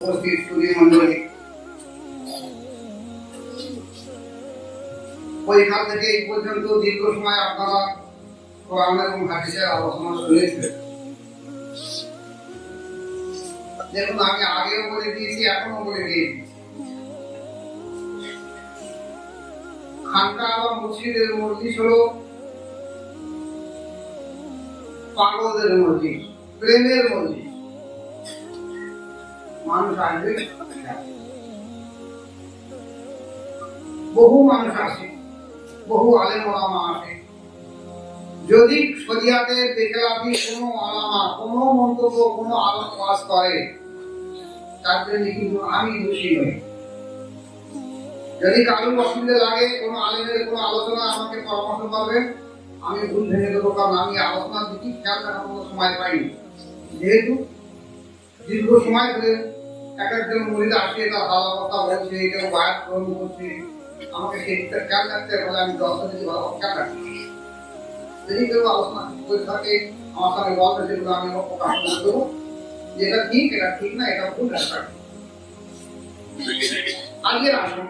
উপস্থিত সুধী মণ্ডলী, ওইখান থেকে এই পর্যন্ত দীর্ঘ সময় আপনারা কোরআন এবং হাদিসের আলোচনা শুনেছেন। দেখুন, আমি আগেও বলে দিয়েছি, এখনো বলে দিয়েছি, খানকা বা মসজিদের মজলিস হলো পাগলদের মজলিস, প্রেমের মজলিস। মানুষ আসবে, বহু মানুষ আসে, বহু আলেম ওলামা আসে। যদি শরিয়াতের বেখেলাফি কোনো আলামা, কোনো মন্তব্য, কোনো আলোচনা করে, তার জন্য কিন্তু আমি দোষী নই। যদি কারোর অসুবিধা লাগে, কোনো আলেমের কোনো আলোচনা আমাকে পরামর্শ করবেন, আমি ভুল ভেঙে দেবো, কারণ আমি আলোচনার দিকে খেয়াল রাখার কোনো সময় পাইনি। যেহেতু দীর্ঘ সময় ধরে এক একজন মুরিদ আসিয়ে তার ভালো কথা বলছে, কেউ বায়াত গ্রহণ করছে, আমাকে সেদিকটা খেয়াল রাখতে হলে আমি 10 দিন ভালো খেয়াল রাখি। যদি কেউ আলোচনা করে থাকে, আমার সঙ্গে বলবে, সেগুলো আমি প্রকাশ করে দেবো, যেটা ঠিক, এটা ঠিক না, এটা ভুল রাখা। আজকে আসুন,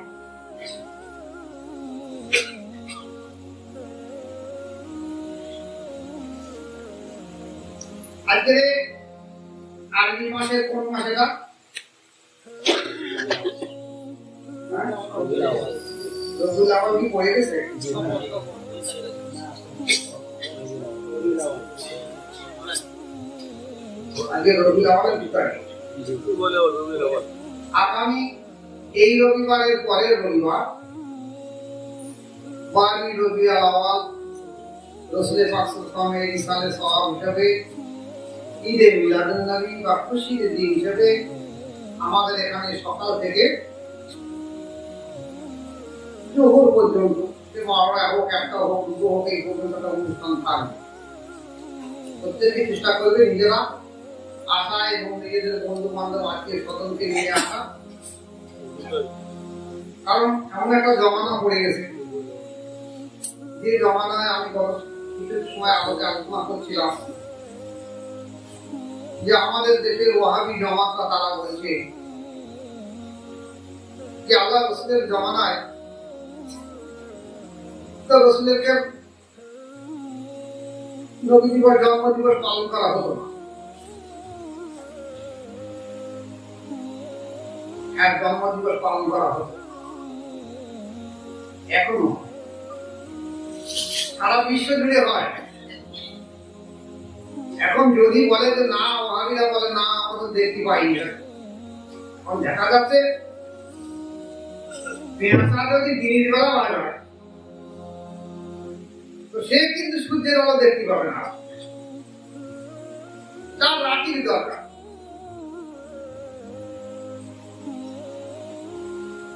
আজকে আরবি মাসের কোন মাস এটা? রবিউল আউয়াল কি পড়ে গেছে? আজকে রবিউল আউয়ালের ভিতরে আগামী এই রবিবারের পরের রবিবার 12 রবিউল আউয়াল রাসূল পাক সাল্লাল্লাহু আলাইহি ওয়াসাল্লামের সওয়াব হিসেবে ঈদে মিলাদুন নবী বা খুশির দিন হিসেবে আমাদের এখানে সকাল থেকে জোহর পর্যন্ত, বারোটা হোক, একটা হোক, দুটো হোক, এই পর্যন্ত একটা অনুষ্ঠান থাকবে। প্রত্যেকে চেষ্টা করবে নিজেরা আসা এবং নিজেদের বন্ধু বান্ধব, আত্মীয় স্বজনকে নিয়ে আসা। কারণ এমন একটা জমানা পড়ে গেছে, যে জমানায় আমি গত কিছু সময় আলোচনা করছিলাম যে আমাদের দেশের ওয়াহাবি জমাতরা তারা বলছে যে আল্লাহ রসুলের জমানায় তো রসুলেরকে নবী দিবস, জন্ম দিবস পালন করা হতো না। এক জন্ম দিবস পালন করা হতো, এখনো সারা বিশ্ব জুড়ে হয়। এখন যদি বলে যে না, ওয়াহাবিরা বলে না, আমরা তো দেখতে পাই না। এখন দেখা যাচ্ছে পেঁয়াজটা যদি দিনের বেলা বার হয়, তো সে কিন্তু সূর্যের আলো দেখতে পাবে না, তার রাতির দরকার।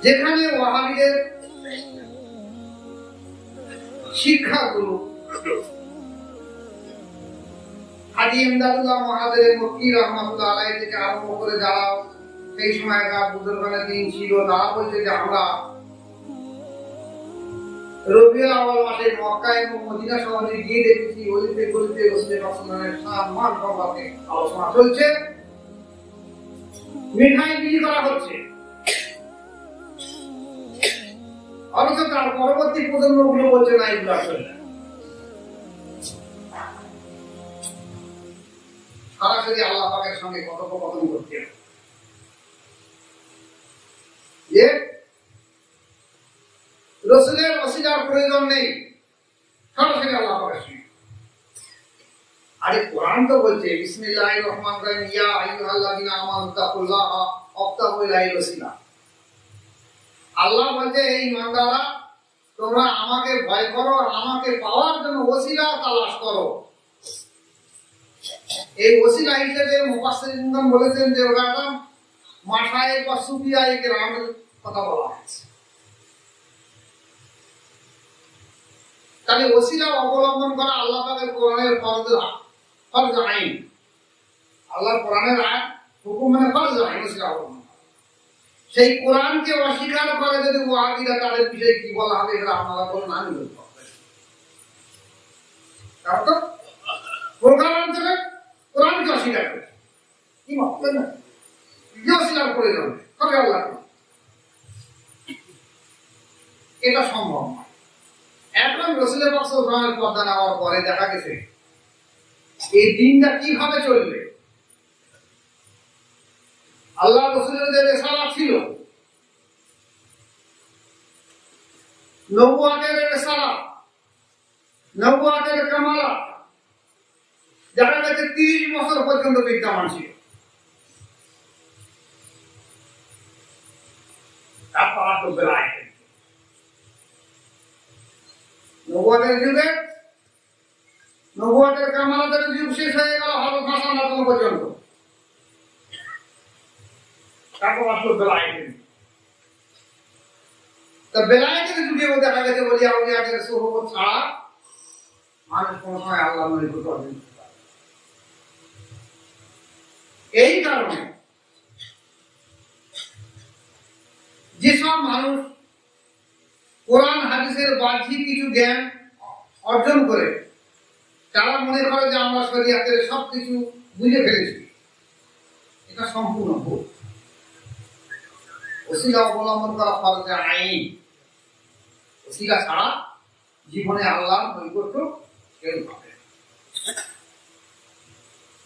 যেখানে ওয়াহাবিদের শিক্ষাগুরু হাজী ইমদাদুল্লাহ মহাদের মক্কি রহমাতুল্লাহ আলাইহি থেকে আরম্ভ করে যারা সেই সময়কার বুজুর্গানের দিন ছিল, তারা বলছে যে আমরা রবিউল আউয়াল মাসে মক্কা এবং মদিনা শহরে গিয়ে দেখেছি, অলিতে গলিতে রাসূলের পাক সম্মান সম্পর্কে আলোচনা চলছে, মিঠাই বিলি করা হচ্ছে। অথচ তার পরবর্তী প্রজন্মগুলো বলছে না, এগুলো আসলে সরাসরি আল্লাহ পাকের সঙ্গে কথোপকথন করতে হবে। যে রাসূলের ওসিলার প্রয়োজন নেই, সরাসরি আল্লাহ পাকের সঙ্গে। আরে কোরআন তো বলছে বিসমিল্লাহির রহমানির রহিম, ইয়া আইয়ুহাল্লাযিনা আমানু তাকুল্লাহা ওয়াবতাগু ইলাইহিল ওসিলা। আল্লাহ বলছে, এই ইমানদাররা, তোমরা আমাকে ভয় করো আর আমাকে পাওয়ার জন্য ওসিলা তালাশ করো। এই ওসিলা হিসেবে মুফাসসিরিন বলেছেন যে ওটা মাশায়েখ বা সুফিয়ায়ে কেরামের কথা বলা হয়েছে। তাহলে ওসিলা অবলম্বন করা আল্লাহ পাকের কোরআনের ফরজ আইন। আল্লাহর কোরআনের আইন হুকুম মানে ফরজ আইন, ওসিলা অবলম্বন। সেই কোরআনকে অস্বীকার করে যদি ওয়াহাবিরা, তাদের বিষয়ে কি বলা হবে এটা আপনারা বলুন, আমি বলবো। তার তো প্রকারান্তরে কোরআনকে অস্বীকার করে কি মতলব না? যে ওসিলার প্রয়োজন তবে আল্লাহ, এটা সম্ভব নয়। এখন রাসূলের পাক সাল্লাল্লাহু আলাইহি ওয়াসাল্লামের পর্দা নেওয়ার পরে দেখা গেছে এই দিনটা কিভাবে চলবে। আল্লাহ রাসূলের যে রিসালাত ছিল, নবুয়তের রিসালাত, নবুয়তের কামালাত দেখা গেছে 30 বছর পর্যন্ত বিদ্যমান ছিল। তারপর তো বেলায়েত, নবুয়তের যুগে নবুয়তের কামালাতের যুগ শেষ হয়ে গেল হযরত হাসান রাদিয়াল্লাহু পর্যন্ত। তারপর আসলো বেলায়েত। তা বেলায়েতের যুগে দেখা গেছে ওলিয়া উলিয়াদের সুহবত ছাড়া মানুষ কোনো সময় আল্লাহর নৈকট্য অর্জন করতে পারে। এই কারণে যেসব মানুষ কোরআন হাদিসের বাহ্যিক কিছু জ্ঞান অর্জন করে তারা মনে করে যে আমরা শরীয়তের সবকিছু বুঝে ফেলেছি, এটা সম্পূর্ণ ভুল। ওসিলা অবলম্বন করা ফরজে আইন। ওসিলা ছাড়া জীবনে আল্লাহর নৈকট্য কেউ পাবে।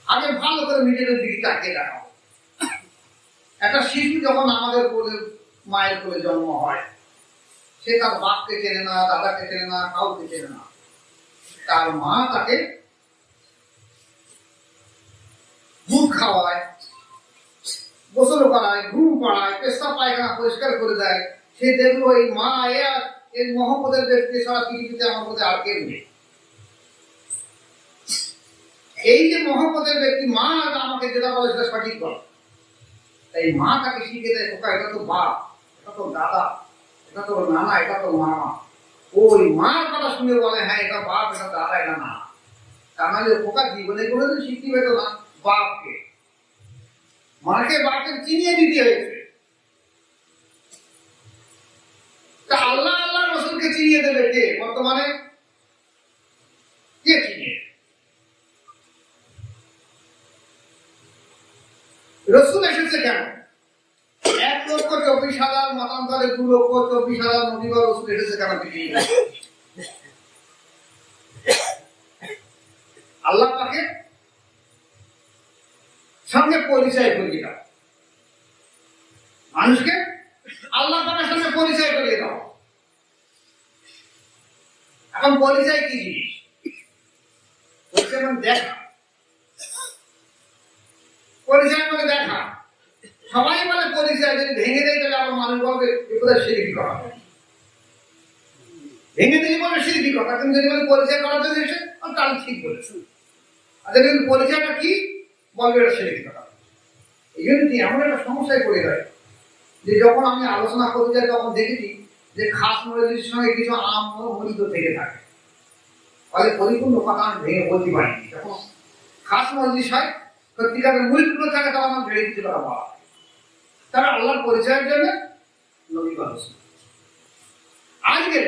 আগে ভালো করে নিজেদের দিকে তাকিয়ে দেখাবো। একটা শিশু যখন আমাদের কোলে, মায়ের কোলে জন্ম হয়, সে তার বাপকে চেনে না, দাদাকে চেনে না, কাউকে চেনে না। তার মা তাকে দুধ খাওয়ায়, গোসল করায়, ঘুম পাড়ায়, পেশাব পায়খানা পরিষ্কার করে দেয়। সে দেখলো এই মা এর মহব্বতের ব্যক্তি সারা পৃথিবীতে আমার মধ্যে আর কেউ নেই। এই যে মহব্বতের ব্যক্তি মা আমাকে যেটা বলে সেটা সঠিক বলে, তাই মা তাকে শিখে দেয়, খোকা এটা তো বাপ, এটা তো দাদা, এটা তো নানা, এটা তো মামা। ওই মার কথা শুনে বলে হ্যাঁ এটা বাপ, এটা দাদা, এটা না। তা নাহলে খোকা জীবনে কোনোদিন শিখতে পেত না বাপকে। মাকে বাপকে চিনিয়ে দিতে হয়েছে। তা আল্লাহ আল্লাহ রাসূলকে চিনিয়ে দেবে কে বর্তমানে? কে চিনিয়ে? রাসূল এসেছে কেন? 1,24,000 মতান্তরে 2,24,000 নবী বা রাসূল এসেছে কেন? আল্লাহ পাকে সঙ্গে পরিচয় করিয়ে দাও, মানুষকে আল্লাহ পাকের সঙ্গে পরিচয় করিয়ে দাও। এখন পরিচয় কি জিনিস? পরিচয় মানে দেখা। পরিচয় মানে দেখা। সবাই বলে পরিচয়, যদি ভেঙে দেয় তাহলে আবার মানুষ বলবে এগুলো শিরকি করা। ভেঙে দিলে বলে শিরকি কথা, কিন্তু যদি বলে পরিচয় করার জন্য এসে তাহলে ঠিক বলেছে। আচ্ছা কিন্তু পরিচয়টা কি বলবে? এটা শিরকি কথা। এই জন্য কি এমন একটা সমস্যায় পড়ে যায় যে যখন আমি আলোচনা করতে যাই তখন দেখেছি যে খাস মজলিসের সঙ্গে কিছু আম মরিত থেকে থাকে, ফলে পরিপূর্ণ কথা আমি ভেঙে বলতে পারিনি। যখন খাস মজলিস হয়, সত্যিকারের মুরিদগুলো থাকে, তখন আমি ভেঙে দিতে পারা বলা। তারা আল্লাহর পরিচয়ের জন্য নবী বা রাসূল। আজকে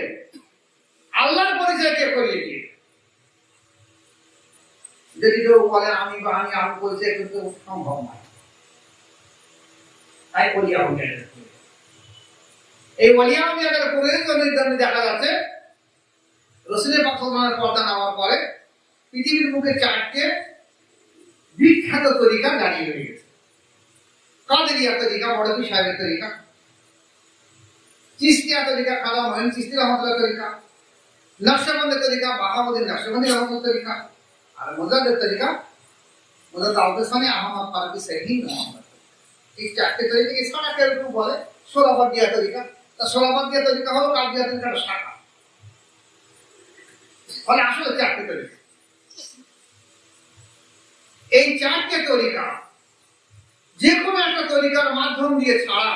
আল্লাহর পরিচয় কে করিয়ে দিয়ে? যদি কেউ বলে আমি বা আমি আমার পরিচয় করতে সম্ভব নয়, তাই ওলিয়া উলিয়াদের এই ওলিয়া উলিয়াদের প্রয়োজনের জন্য দেখা যাচ্ছে রাসূলের পাক সাল্লাল্লাহু আলাইহি ওয়াসাল্লামের পর্দা নেওয়ার পরে পৃথিবীর মুখে 4টে বিখ্যাত তরিকা দাঁড়িয়ে হয়ে গেছে। কাদেরিয়া তরিকা, মৌলভী সাহেবের তরিকা, চিশতিয়া তরিকা, খাজা মঈন চিশতি রহমাতুল্লাহ তরিকা, নকশবন্দের তরিকা, বাহাউদ্দিন নকশবন্দি রহমাতুল্লাহ তরিকা, আর মুজাদ্দিদের তরিকা মুজাদ্দিদ আল-হাসানি আহমদ ফারুকি সাইয়্যিদ মুহাম্মদ। এই 4টে তরিকা এছাড়া কেউ কেউ বলে সোলাবাদিয়া তরিকা। তা সোলাবাদিয়া তরিকা হলো কাদিয়া তরিকার শাখা। ফলে আসলে 4টে তরিকা। এই 4টে তরিকা যে কোনো একটা তরিকার মাধ্যম দিয়ে ছাড়া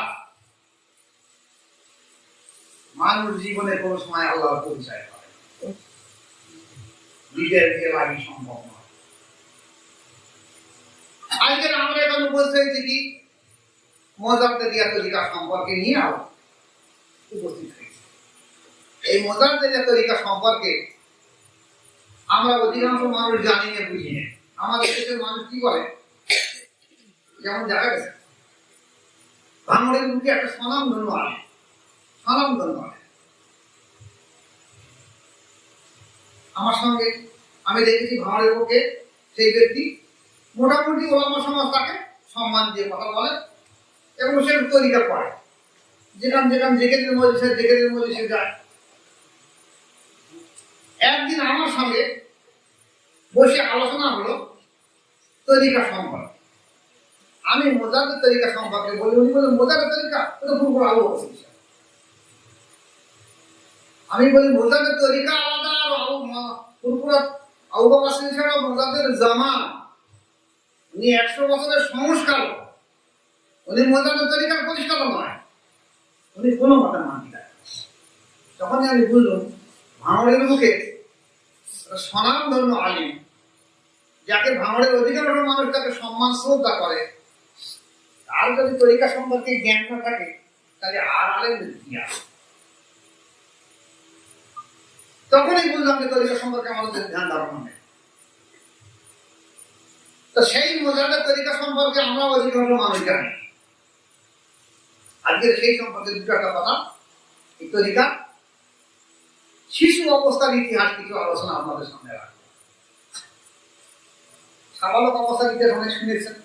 মানুষ জীবনে কোনো সময় আল্লাহর পরিচয় পাবে না। নিজের দিয়ে লাগি সম্ভব নয়। আজকে আমরা এখানে বলতে চাইছি কি মুজাদ্দিদিয়া তরিকা সম্পর্কে নিয়ে উপস্থিত হয়েছি। এই মুজাদ্দিদিয়া তরিকা সম্পর্কে আমরা অধিকাংশ মানুষ জানি না, বুঝি না। আমাদের দেশের মানুষ কি বলে, যেমন দেখা গেছে ভাঙড়ের বুকে একটা স্বনামধন্য আলেম, স্বনামধন্য আলেম। আমার সঙ্গে আমি দেখেছি ভাঙড়ের বুকে সেই ব্যক্তি মোটামুটি ওলামা সমাজ তাকে সম্মান দিয়ে কথা বলে এবং সে তরিকা পড়ে, যেখান যেখান জেকেদের মজলিসে যায়। একদিন আমার সঙ্গে বসে আলোচনা হলো তরিকা সম্পর্কে। আমি মোজাদের তরিকা সম্পর্কে বলি, উনি বলে মোজাদের তরিকা ওটা পুরো আলো। আমি বলি মোজাদের তরিকা আলাদা, আর পুরপুরা আবু বকর সিদ্দিক ছাড়া মোজাদের জামা, উনি 100 বছরের সংস্কার, উনি মোজাদের তরিকার পরিষ্কার নয়, উনি কোনো মতে মানতে চায়। তখনই আমি বুঝলাম ভাঙড়ের মুখে স্বনামধন্য আলিম, যাকে ভাঙড়ের অধিকাংশ মানুষ তাকে সম্মান শ্রদ্ধা করে, তার যদি তরিকা সম্পর্কে জ্ঞান না থাকে তাহলে আর আলেমদের কি আছে? তখনই বুঝলাম যে তরিকা সম্পর্কে আমাদের ধ্যান ধারণা নেই। তো সেই মোজাদের তরিকা সম্পর্কে আমরা অধিকাংশ মানুষ জানি। আজকের সেই সম্পর্কে দুটো একটা কথা, এই তরিকা শিশু অবস্থার ইতিহাস কিছু আলোচনা আপনাদের সামনে রাখবো। সাবালক অবস্থার ইতিহাস অনেক শুনেছেন।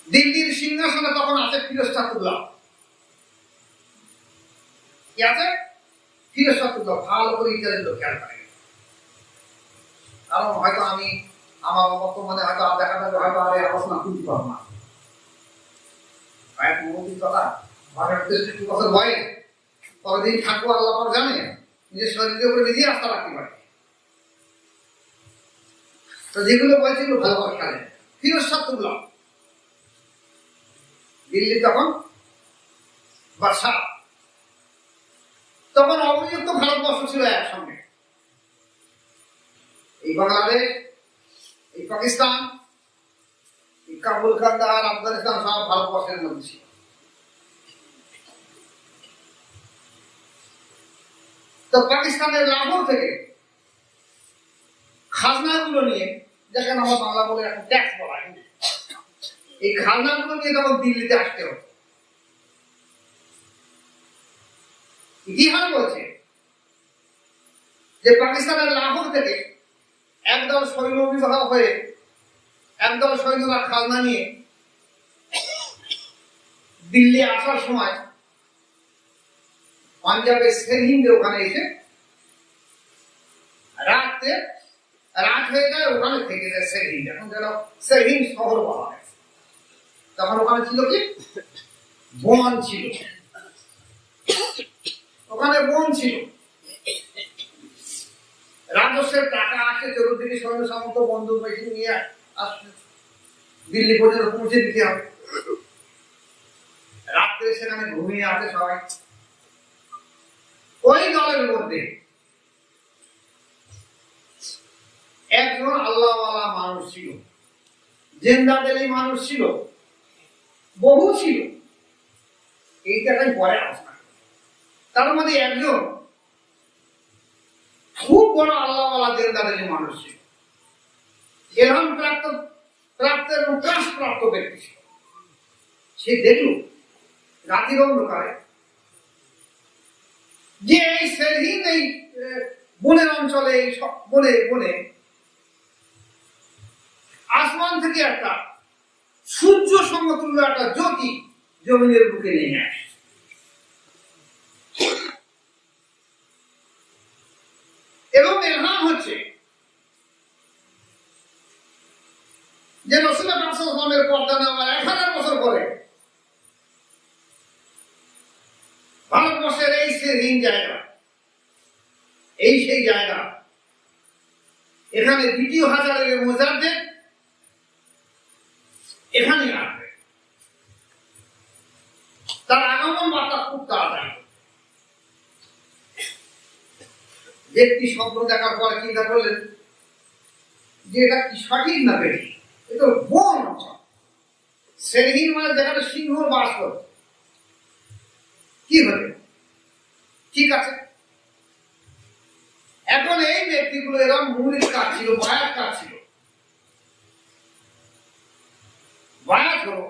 দিল্লির সিংহাসনে তখন আছে ফিরোজ শাহ। কি আছে? ফিরোজ শাহ। ভালো করে ইতিহাস খেয়াল করেন, কারণ হয়তো আমি আমার বর্তমানে হয়তো দেখা যাবে হয়তো আর আলোচনা করতে পারবো না। কথা 62 বছর বয়স, কতদিন থাকবো আল্লাহ পাক জানে, নিজের শরীরের উপরে নিজেই আস্থা রাখতে পারে। তো যেগুলো বলছে এগুলো ভালো করে খেলেন। ফিরোজ শাহ দিল্লি তখন বাদশাহ, তখন অবিভক্ত ভারতবর্ষ ছিল একসঙ্গে। এই বাংলাদেশ, এই পাকিস্তান, এই কাবুল, কান্দাহার, আফগানিস্তান সব ভারতবর্ষের মধ্যে ছিল। তো পাকিস্তানের লাহোর থেকে খাজনাগুলো নিয়ে, যেখানে আমার বাংলা বলে এখন ট্যাক্স বলা হয়, এই খাজনাগুলো নিয়ে তখন দিল্লিতে আসতে হবে। ইতিহাস বলছে যে পাকিস্তানের লাহোর থেকে একদল সৈন্য বিবাহ হয়ে একদল সৈন্যরা খাজনা নিয়ে দিল্লি আসার সময় পাঞ্জাবের সেরহিন্দে ওখানে এসে রাত হয়ে যায়, ওখানে থেকে যায় সেরহিন্দ। এখন যেন সেরহিন্দ শহর বলা হয়। তখন ওখানে ছিল কি বন ছিল, ওখানে বন ছিল। রাজস্বের টাকা আসে, চতুর্দিকে সৈন্য সামন্ত বন্দুক মেশিন নিয়ে আসছে, দিল্লি পর্যন্ত পৌঁছে দিতে হবে। রাত্রে সেখানে ঘুমিয়ে আছে সবাই। ওই দলের মধ্যে একজন আল্লাহওয়ালা মানুষ ছিল, জেন্দাদেলি মানুষ ছিল, বহু ছিল। এই জায়গায় পরে আলোচনা, তার মধ্যে একজন খুব বড় আল্লাহওয়ালা জেন্দাদেলি মানুষ ছিল, এলহাম প্রাপ্ত এবং প্রাপ্ত ব্যক্তি ছিল। সে দেখল রাতের অন্ধকারে যে এই সেরহিন্দ, এই বনের অঞ্চলে, এই বনে বনে আসমান থেকে একটা সূর্য সমতুল্য একটা জ্যোতি জমিনের বুকে নেমে আসে। এবং এলহাম হচ্ছে যে রাসূল পাক সাল্লাল্লাহু আলাইহি ওয়াসাল্লামের পর্দা নেওয়ার 1000 বছর পরে ভারতবর্ষের এই সেরহিন্দ জায়গা, এই সেই জায়গা, এখানে দ্বিতীয় হাজারের মুজাদ্দিদ এখানে আসবে। তার আগমন বার্তা খুব তাড়াতাড়ি। ব্যক্তি স্বপ্ন দেখার পরে চিন্তা করলেন যে এটা কি সঠিক না বেশি, এটা বন অঞ্চল, সেরহিন্দ মানে যেখানে সিংহ বাস করে, কি হবে? ঠিক আছে। এখন এই ব্যক্তিগুলো এরা মূলিক কাজ ছিল, মায়ার কাজ ছিল। বায়াত হলো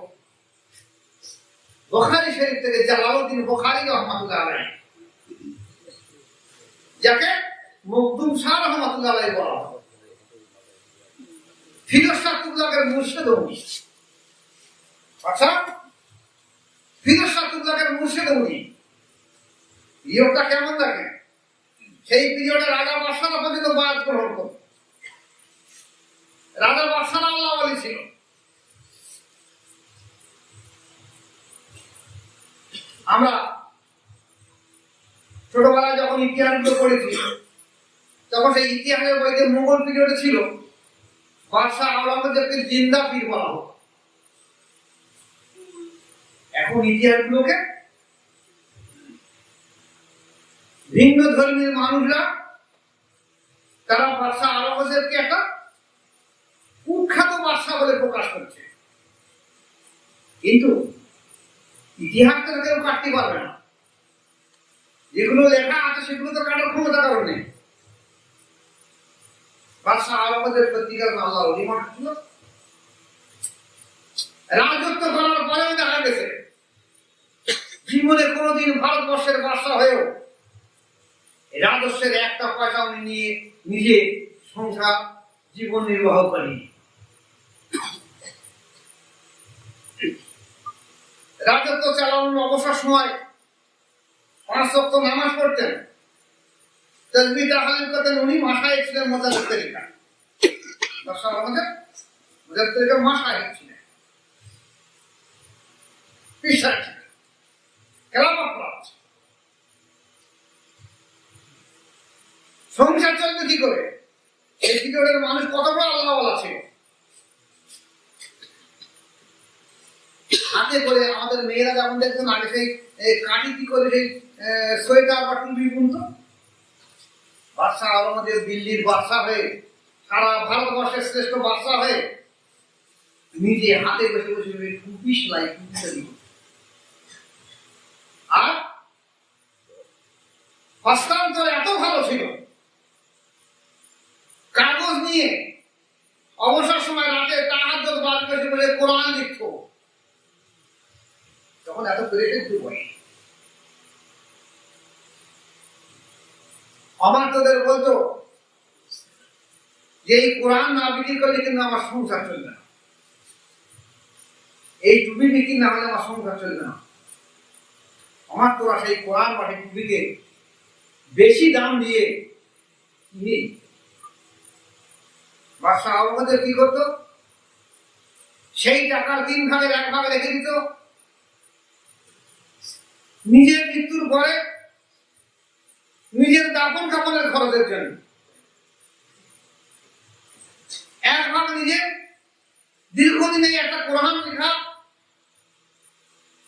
বুখারী শরীফ থেকে, জালালউদ্দিন বুখারী রাহমাতুল্লাহ আলাইহি, যাকে মখদুম শাহ রাহমাতুল্লাহ আলাইহি বলা হয়। ফিরোজ শাহ তুগলকের মুর্শিদ উনি। আচ্ছা, ফিরোজ শাহ তুগলকের মুর্শিদ উনি। পিরিয়ডটা কেমন থাকে? সেই পিরিয়ডে রাজা বাদশাহরা পর্যন্ত বায়াত গ্রহণ করত। রাজা বাদশাহরা আল্লাহ ওয়ালি ছিল। আমরা ছোটবেলায় যখন ইতিহাসগুলো পড়েছি, তখন সেই ইতিহাসের বইতে মোগল পিরিয়ডে ছিল বাদশাহ আওরঙ্গজেবকে জিন্দা পীর বলা হতো। এখন ইতিহাসগুলোকে ভিন্ন ধর্মীয় মানুষরা তারা বাদশাহ আওরঙ্গজেবকে একটা কুখ্যাত বাদশাহ বলে প্রকাশ করছে, কিন্তু ইতিহাস তো কেউ কাটতে পারবে না। যেগুলো লেখা আছে সেগুলো তো কাটার ক্ষমতা কারণ নেই। বাদশাহ আওরঙ্গজেব সত্যিকার আল্লাহ ওলি মানুষ ছিল। রাজত্ব করার পরেও দেখা গেছে জীবনে কোনোদিন ভারতবর্ষের বাদশাহ হয়েও রাজস্বের একটা পয়সা উনি নিয়ে নিজে সংসার জীবন নির্বাহ করেনি। রাজত্ব চালানোর অবসর সময় 5 ওয়াক্ত নামাজ পড়তেন, তাসবিহ তাহলিল করতেন। উনি মাশায়েখ ছিলেন, মুজাদ্দিদ তরিকা। বাদশাহ আওরঙ্গজেব মুজাদ্দিদ তরিকার মাশায়েখ ছিলেন, পীর ছিলেন, খেলাফত প্রাপ্ত। সংসার চলতে কি করে? এই পিরিয়ডের মানুষ কতটা আল্লাহওয়ালা ছিল। হাতে করে আমাদের মেয়েরা যেমন দেখছেন আগে সেই কাঠি কি করে সেই সোয়েটার বা টুপি বুনত। বাদশাহ আওরঙ্গজেব দিল্লির বাদশাহ হয়ে, সারা ভারতবর্ষের শ্রেষ্ঠ বাদশাহ হয়ে নিজে হাতে বসে বসে টুপি সেলাই, টুপি তৈরি। আর হস্তান্তর এত ভালো ছিল, কাগজ নিয়ে অবসর সময় রাতে তাহাজ্জুদ বাদ বসে বসে কোরআন লিখত। তখন এত প্রেটের যুগ হয়। আমার তোদের বলতো যে এই কোরআন না বিক্রি করলে কিন্তু আমার সংসার চলবে না, এই টুপি বিক্রি না হলে আমার সংসার চলবে না। আমার তোরা সেই কোরআন বা সেই টুপিকে বেশি দাম দিয়ে কিনে। বাদশাহ আওরঙ্গজেব কি করতো? সেই টাকার 3 ভাগের 1 ভাগ রেখে দিত নিজের মৃত্যুর পরে নিজের দাফন কাফনের খরচের জন্য। 1 ভাগ নিজে দীর্ঘদিনে একটা কোরআন লেখা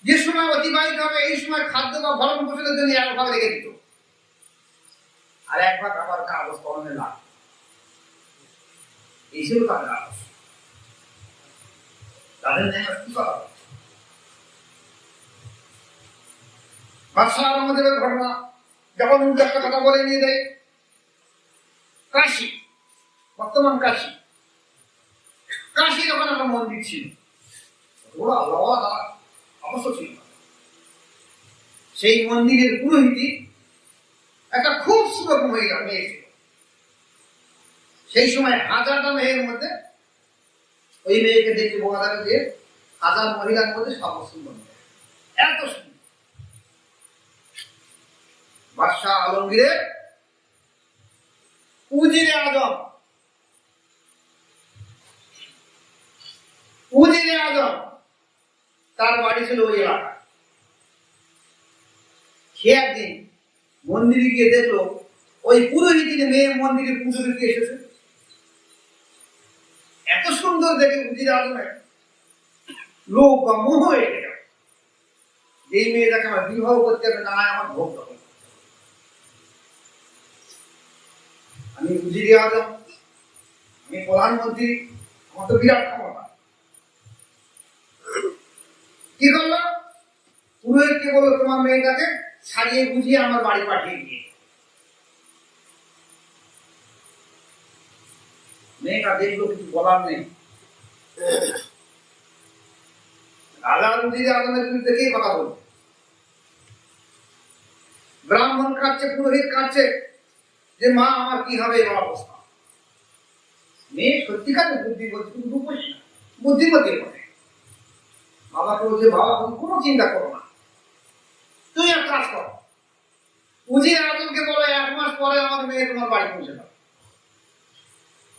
যে সময় অতিবাহিত হবে এই সময় খাদ্য বা ভরণ পোষণের জন্য 1 ভাগ রেখে দিত, আর 1 ভাগ আবার কাগজ কলমে লাগ। এই ছিল তাদের আদর্শ। তাদের কি করা? বাদশাহ আওরঙ্গজেবের ঘটনা যখন উল্টো একটা কথা বলে নিয়ে দেয়, কাশী, বর্তমান কাশী, কাশী যখন একটা মন্দির ছিল, ওরা আল্লাহ অবশ্য ছিল। সেই মন্দিরের পুরোহিতি একটা খুব সুন্দর মহিলা মেয়ে ছিল। সেই সময় 1000টা মেয়ের মধ্যে ওই মেয়েকে দেখে বোঝা যাবে যে 1000 মহিলার মধ্যে সর্বোচ্চ সুন্দর, এত সুন্দর। বাদশাহ আলমগীরের উজিরে আজম, উজিরে আজম তার বাড়ি ছিল ওই এলাকা। সে একদিন মন্দিরে গিয়ে দেখলো ওই পুরোহিত মেয়ে মন্দিরে পুজো দিতে এসেছে। এত সুন্দর দেখে উজিরে আজমের লোক বা মোহ হয়ে গেল, এই মেয়েটাকে আমার বিবাহ করতে হবে, না আমার ভোগ দেবো। আমি উজিরে আজম, আমি প্রধানমন্ত্রী, আমার তো বিরাট ক্ষমতা। কি করলো? পুরোহিতকে বললো তোমার মেয়েটাকে সারিয়ে বুঝিয়ে আমার বাড়ি পাঠিয়ে দিয়ে। মেয়েটা দেখলো কিছু বলার নেই, রাজা উজিরে আজমের বিরুদ্ধে কে কথা বলবে? ব্রাহ্মণ কাঁদছে, পুরোহিত কাঁদছে যে মা আমার কি হবে এই অবস্থা। মেয়ে সত্যিকার বুদ্ধি বলছে, কিন্তু রূপসী না, বুদ্ধিমতী বলে। বাবাকে বলছে বাবা তুমি কোনো চিন্তা করো না, তুই এক কাজ কর, উজিরে আজমকে বলো 1 মাস পরে আমার মেয়ে তোমার বাড়ি পৌঁছে যাবে।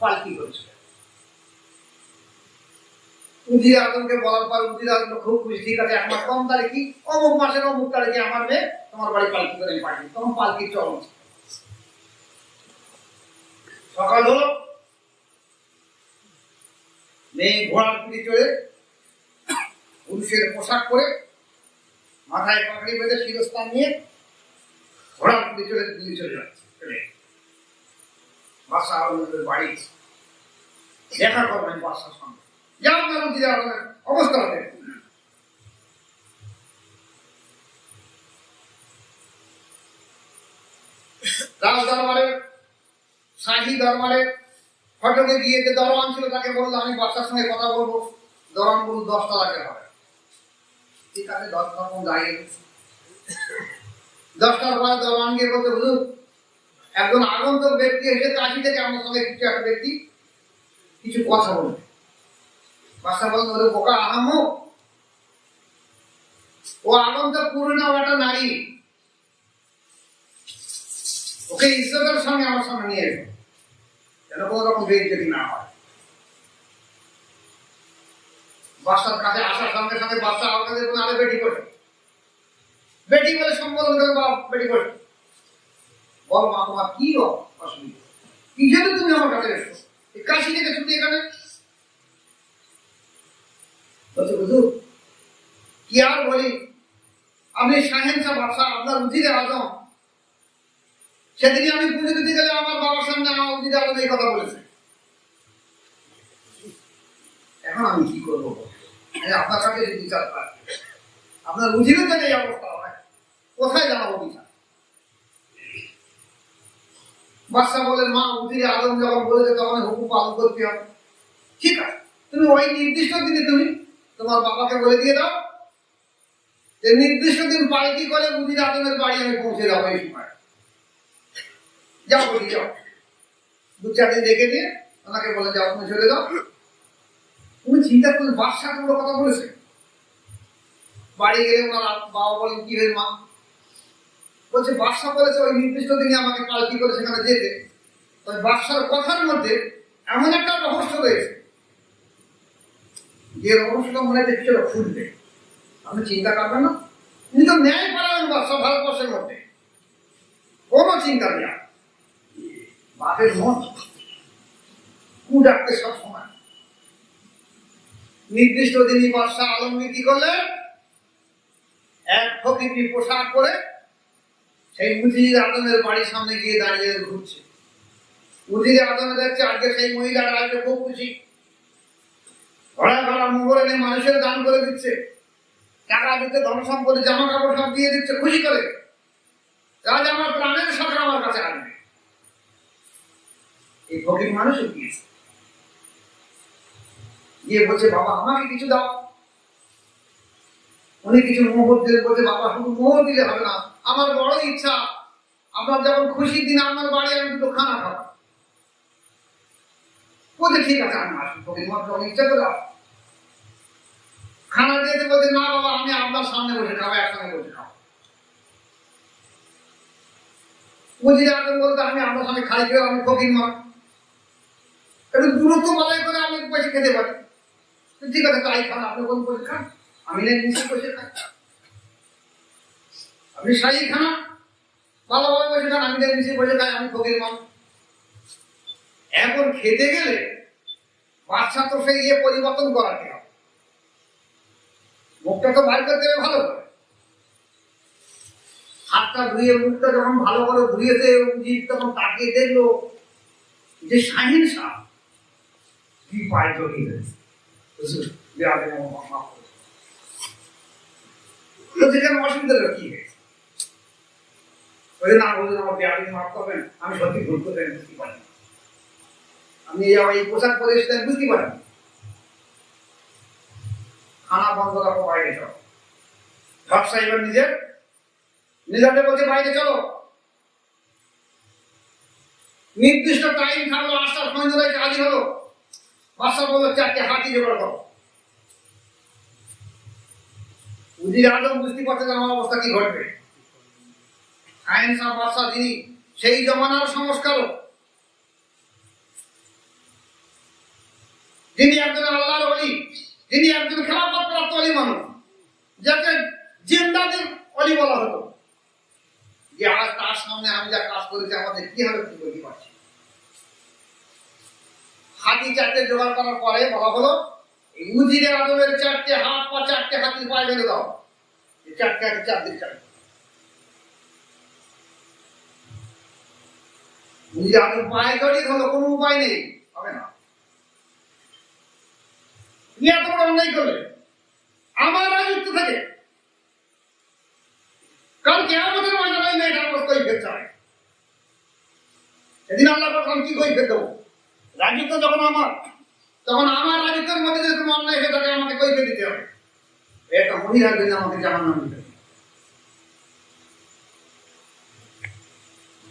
পালকি করেছিল। উজিরে আজমকে বলার পর উজিরে আজম খুব খুশি, ঠিক আছে 1 মাস কম তারিখে অমুক মাসের অমুক তারিখে আমার মেয়ে তোমার বাড়ি পালকি করে পাঠিয়ে। তখন পালকির চলন। সকাল হলো, মেয়ে ঘোড়ার পিঠে চড়ে পুরুষের পোশাক পরে মাথায় পাগড়ি বেঁধে শিরস্থান নিয়ে ঘোড়ার পিঠে চড়ে দিল্লি চলে যাচ্ছে। বাদশাহ আলমের বাড়ি দেখা করবেন বাদশার সঙ্গে, যাও না উজিরে আজমের অবস্থা হবে। রাজ দরবারে, শাহী দরবারে ফটকে গিয়ে যে দরওয়ান ছিল তাকে বললো আমি বাদশার সঙ্গে কথা বলবো। দরওয়ান বলল 10 টাকা হবে। ঠিক আছে, 10 টাকা দাঁড়িয়ে 10টার পরে দরওয়ান গিয়ে বলতে, হুজুর একজন আগন্তক ব্যক্তি এসে কাশি থেকে আমার সঙ্গে কিছু একটা ব্যক্তি কিছু কথা বলবে। বাদশা বললেন ওরে বোকা আহাম্মক, ও আগন্তক পুরো না, একটা নারী, ওকে ইজ্জতের সঙ্গে আমার সামনে নিয়ে এসো, যেন কোনো রকম বেইজ্জতি না হয়। বাদশার কাছে আসার সঙ্গে সঙ্গে বাদশা আমাদের কোনো আরে বেটি করে, বেটি বলে সম্বোধন করে, বাপ বেটি করে বল মা তোমার কি অসুবিধা, কি জন্য তুমি আমার কাছে এসো, এই কাশি থেকে ছুটি এখানে? বলছে হুজুর কি আর বলি, আপনি শাহেনশাহ বাদশা, আপনার উজিরে আজম, সেদিনই আমি পুজো দিতে গেলে আমার বাবার সামনে আমার উজিরে আজম এই কথা বলেছে। এখন আমি কি করবো? আপনার কাছে বিচার পাই, আপনার উজিরে যেন এই অবস্থা হয়, কোথায় জানাবো বিচার? বাদশা বলেন মা উজিরে আজম যখন বলেছে তখন হুকুম পালন করতে হবে। ঠিক আছে, তুমি ওই নির্দিষ্ট দিনে তুমি তোমার বাবাকে বলে দিয়ে দাও যে নির্দিষ্ট দিন পালকি করে উজিরে আজমের বাড়ি আমি পৌঁছে যাবো এই সময়। যাও বলি যাও, 2-4 দিন রেখে দিয়ে ওনাকে বলে যাও তুমি চলে যাও। তুমি চিন্তা করলে বাদশাহ কোনো কথা বলেছে। বাড়ি গেলে ওনার বাবা বলেন কি হয়ে মা? বলছে বাদশাহ বলেছে ওই নির্দিষ্ট দিনে আমাকে পালকি করে সেখানে যেতে। তবে বাদশার কথার মধ্যে এমন একটা রহস্য রয়েছে যে রহস্যটা মনে হচ্ছে কিছু খুলবে, আপনি চিন্তা করবেন না। তিনি তো ন্যায় পালাবেন বাদশাহ ভারতবর্ষের মধ্যে, কোনো চিন্তা নেই। বাপের মন কু ডাকতে সব সময়। নির্দিষ্ট দিনই বাদশাহ আলমগীর কি করলেন, এক ফকিরি পোশাক করে সেই উজিরে আজমের বাড়ির সামনে গিয়ে দাঁড়িয়ে ঘুরছে। উজিরে আজমে দেখছে আজকে সেই মহিলারা আজকে খুব খুশি, ঘোড়া ঘোড়া মোহর এনে মানুষের দান করে দিচ্ছে, টাকা দিচ্ছে, ধন সম্পত্তি, জামা কাপড় সব দিয়ে দিচ্ছে খুশি করে। রাজ আমার প্রাণের সাথে আমার কাছে আসবে। এই ফকির মানুষও গিয়েছে, গিয়ে বলছে বাবা আমাকে কিছু দাও। উনি কিছু মোহর দিলে, বলছে বাবা শুধু মোহর দিলে হবে না, আমার বড় ইচ্ছা আপনার যখন খুশির দিন আমার বাড়ি আমি দুটো খানা খাবো। বলছে ঠিক আছে আমি আসি, ফকির মানুষ ইচ্ছা করে খানা দিয়েছে। বলছে না বাবা আমি আপনার সামনে বসে খাবো, একসঙ্গে বসে খাবো। উজিরে আজম বলতে আমি আপনার সামনে খাই খেয়ে আমি ফকির মানুষ, একটু দূরত্ব বজায় করে আমি বসে খেতে পারি। ঠিক আছে তাই খান, আপনি কোন বসে খান, আমি না নিচে বসে খাই। আপনি শাহী খানা ভালোভাবে বসে খান, আমি না নিচে বসে খাই, আমি ফকির মানুষ। এখন খেতে গেলে বাচ্চা তো সেই ইয়ে পরিবর্তন করাতে হবে, মুখটা তো বাইর করতে হবে ভালো করে। হাতটা ধুয়ে মুখটা যখন ভালো করে ধুয়েছে উজির তখন তাকিয়ে দেখলো যে শাহিন শাহ কি পায়ে জড়িয়ে গেছে। অসুবিধা কি হয়েছে? না বলছেন আমার বেআইনি মাফ করবেন, আমি সত্যি ভুল করতে বুঝতে পারি, আমি এই পোশাক পরে এসে বুঝতে পারি। খানা বন্ধ রাখো, বাইরে চলো। ব্যবসা এবার নিজেদের বলছে বাইরে চলো। নির্দিষ্ট টাইম থাকলো, 8টার সময় কাজই হলো। বাদশা বললো 4টে হাতি জোগাড় করো। উজির আজম বুঝতে পারছে আমার অবস্থা কি ঘটবে। আইনসাফ বাদশা যিনি সেই জমানার সংস্কারক, যিনি একজন আল্লাহর ওলি, যিনি একজন খেলাফত প্রাপ্ত ওলি মানুষ, যাকে জিন্দাদের ওলি বলা হতো, যে আজ তার সামনে আমি যা কাজ করেছি আমাদের কি হবে কি বলতে পারছি। হাতি 4টে জোগাড় করার পরে বলা হলো উজিরে আজমের 4টে হাত পা 4টে হাতির পায়ে বেঁধে দাও। 4টে হাতি 4 দিন চাই। উজিরে আজম পায়ে জড়িয়ে ধরলো, কোনো উপায় নেই, হবে না। তুমি এত বড় অন্যায় করলে আমার রাজত্ব থেকে। কালকে আমাদের ময়দানে মেয়েটার কই ফেলতে হয়। সেদিন আল্লাহ বললাম কি কই ফেলতে দেবো? রাজত্ব যখন আমার, তখন আমার রাজত্বের মধ্যে যদি কোনো অন্যায় হয়ে থাকে আমাকে কই ফেলে দিতে হবে। এটা মহিলার জন্য আমাকে জাহান্নাম দিতে হবে।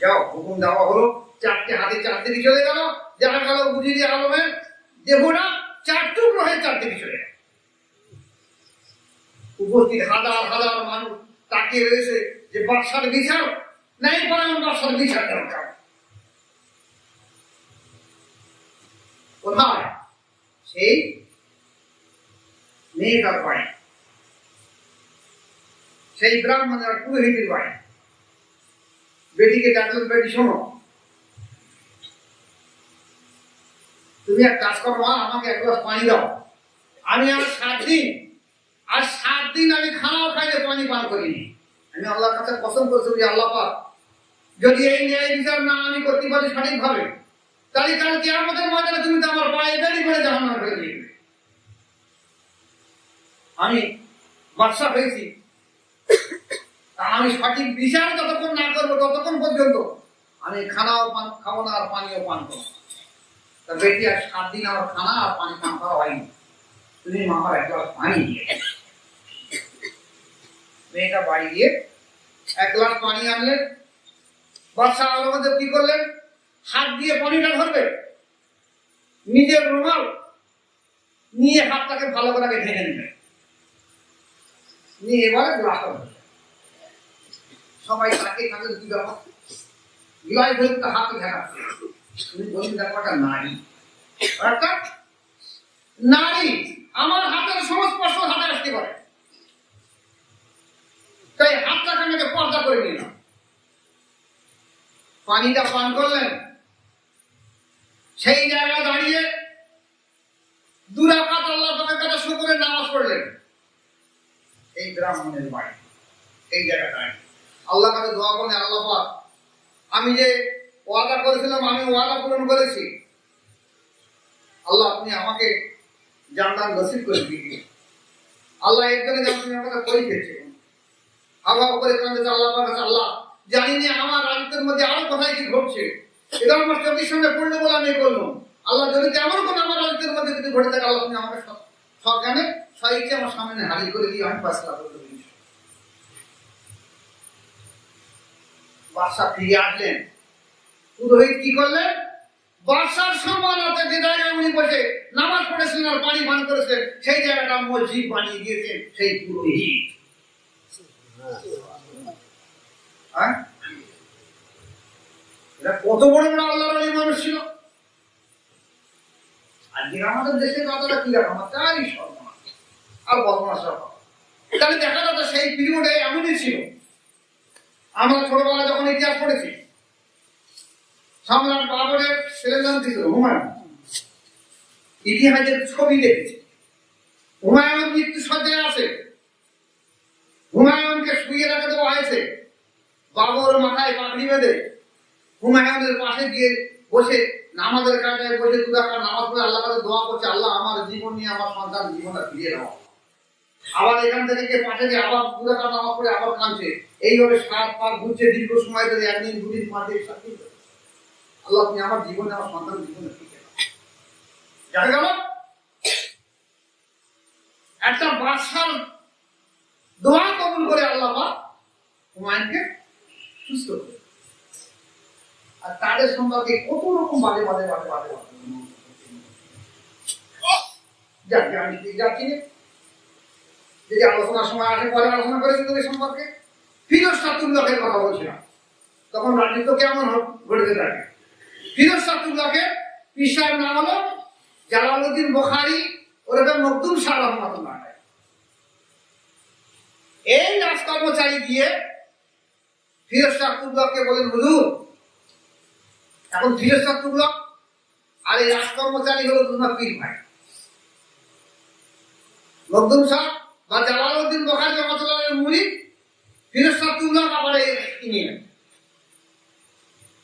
যাও, হুকুম দেওয়া হলো। 4টে হাতি 4 দিকে চলে গেল। দেখা গেল উজিরে আলমের দেহটা 4 টুকরো হয়ে 4 দিকে চলে গেল। উপস্থিত হাজার হাজার মানুষ তাকিয়ে রয়েছে যে বাদশার বিচার নাই, পরায়ণ বাদশার বিচার দরকার। কোথায়? সেই মেয়েটার বাড়ি, সেই ব্রাহ্মণের পুরোহিতের বাড়ি। বেটিকে ডাকলেন, বেটি শোনো, তুমি এক কাজ করো মা, আমাকে 1 গ্লাস পানি দাও। আমি আর 7 দিন আমি খানাও খাইলে পানি পান করিনি। আমি আল্লাহর কাছে কসম করছি যে আল্লাহ পাক যদি এই ন্যায় বিচার না আমি করতে পারি সঠিকভাবে, তাহলে কাল কিয়ামতের ময়দানে তুমি তো আমার পায়ে বেড়ি করে জাহান্নামে ফেলে দিবে। আমি বাদশা হয়েছি, আমি সঠিক বিচার যতক্ষণ না করবো ততক্ষণ পর্যন্ত আমি খানাও খাবো না আর পানিও পান করবো। তা বেটি আর 7 দিন আমার খানা আর পানি পান করা হয়নি। তুমি আমার 1 গ্লাস পানি দিয়ে। মেয়েটা বাড়ি গিয়ে 1 গ্লাস পানি আনলেন। বাদশা আলমদের কি করলেন? হাত দিয়ে পানিটা ধরবে, নিজের রুমাল নিয়ে হাতটাকে ভালো করে ঢেকে নেবেন, নিয়ে এবারে গ্লাসটা ধরবে। সবাই তাকে থাকে কি ব্যাপার, গিলাই ধরে হাতে ঢেকাচ্ছে। তুমি বলুন ব্যাপারটা নারী, একটা নারী আমার হাতের সংস্পর্শ হাতে আসতে পারে, তাই হাতটাকে আমাকে পর্দা করে নিলাম। পানিটা পান করলেন। সেই জায়গায় দাঁড়িয়ে 2 রাকাত আল্লাহ পাকের কাছে শুকরের নামাজ পড়লেন। এই ব্রাহ্মণের বাড়ি, এই জায়গায় দাঁড়িয়ে আল্লাহর কাছে দোয়া করলেন, আল্লাহ পাক আমি যে ওয়াদা করেছিলাম আমি ওয়াদা পূরণ করেছি। আল্লাহ আপনি আমাকে জান্নাত নসিব করে দিন। আল্লাহ এর জন্য আপনি আমাকে পরীক্ষা আল্লাহ করে কাঁদতে আল্লাহ পাক কাছে, আল্লাহ জানিনি আমার রাজত্বের মধ্যে আরো কোথায় কি ঘটছে, এটা আমার চোখের সামনে পড়লো বলে আমি করলাম। আল্লাহ যদি তেমন কোনো আমার রাজত্বের মধ্যে যদি ঘটে থাকে আল্লাহ আপনি আমাকে সজ্ঞানে সবাইকে আমার সামনে হাজির করে দিয়ে আমি ফয়সালা করতে পারি। বাদশা ফিরে আসলেন। পুরোহিত কি করলেন? বাদশার সম্মানার্থে যে জায়গায় উনি বসে নামাজ পড়েছিলেন আর পানি পান করেছেন সেই জায়গাটা মসজিদ বানিয়ে দিয়েছেন সেই পুরোহিত। এটা কত বড় বড় আল্লাহর ওলি মানুষ ছিল। আজকে আমাদের দেশে কথাটা কি রকম, তারই সর্বনাশ আর বদমাশ রকম। তাহলে দেখা যাচ্ছে সেই পিরিয়ডে এমনই ছিল। আমরা ছোটবেলা যখন ইতিহাস পড়েছি, সম্রাট বাবরের ছেলের নাম ছিল হুমায়ুন। ইতিহাসের ছবি দেখেছি, হুমায়ুন মৃত্যু সজ্জায় আছে, হুমায়ুনকে শুয়ে রাখা দেওয়া হয়েছে, বাবর মাথায় পাগড়ি বেঁধে হুমায়ুনের পাশে গিয়ে বসে নামাজের কাটায় বসে 2 রাকাত নামাজ পড়ে আল্লাহর কাছে দোয়া করছে, আল্লাহ আমার জীবন নিয়ে আমার সন্তান জীবনটা ফিরিয়ে দাও। আবার এখান থেকে গিয়ে পাশে গিয়ে আবার 2 রাকাত নামাজ পড়ে আবার কাঁদছে। এইভাবে 7 পাক ঘুরছে দীর্ঘ সময় ধরে, 1 দিন 2 দিন 5 দিন 7 দিন। আল্লাহ আপনি আমার জীবনে আমার সন্তান জীবনে ফিরিয়ে দাও। দেখা গেল একটা বাদশার দোয়া কবুল করে আল্লাহ পাক হুমায়ুনকে সুস্থ করে। আর তাদের সম্পর্কে কত রকম বাজে বাজে বাজে বাজে বাজে যাকে আমি যাচ্ছি যদি আলোচনার সময় আসে পরে আলোচনা করে কিন্তু এই সম্পর্কে ফিরোজ শাহতুল্লাহের কথা বলছিলাম। তখন রাজনীতি কেমন ঘটেতে থাকে। ফিরোজ শাহতুল্লাহকে পীর সাহেব নাম হলো জালালউদ্দিন বুখারী ওরকম মখদুম শাহ রহমাতুল্লাহ। এই রাজকর্মচারী গিয়ে ফিরোজ শাহতুল্লাহকে বলেন, হুজুর এখন ফিরোজ শাহতুল্লাহ আর এই রাজকর্মচারী হলো তোমার পীর ভাই মখদুম শাহ বা জালালউদ্দিন বুখারী রহমাতুল্লাহের মুরিদ ফিরোজ শাহতুল্লাহ আবার তিনি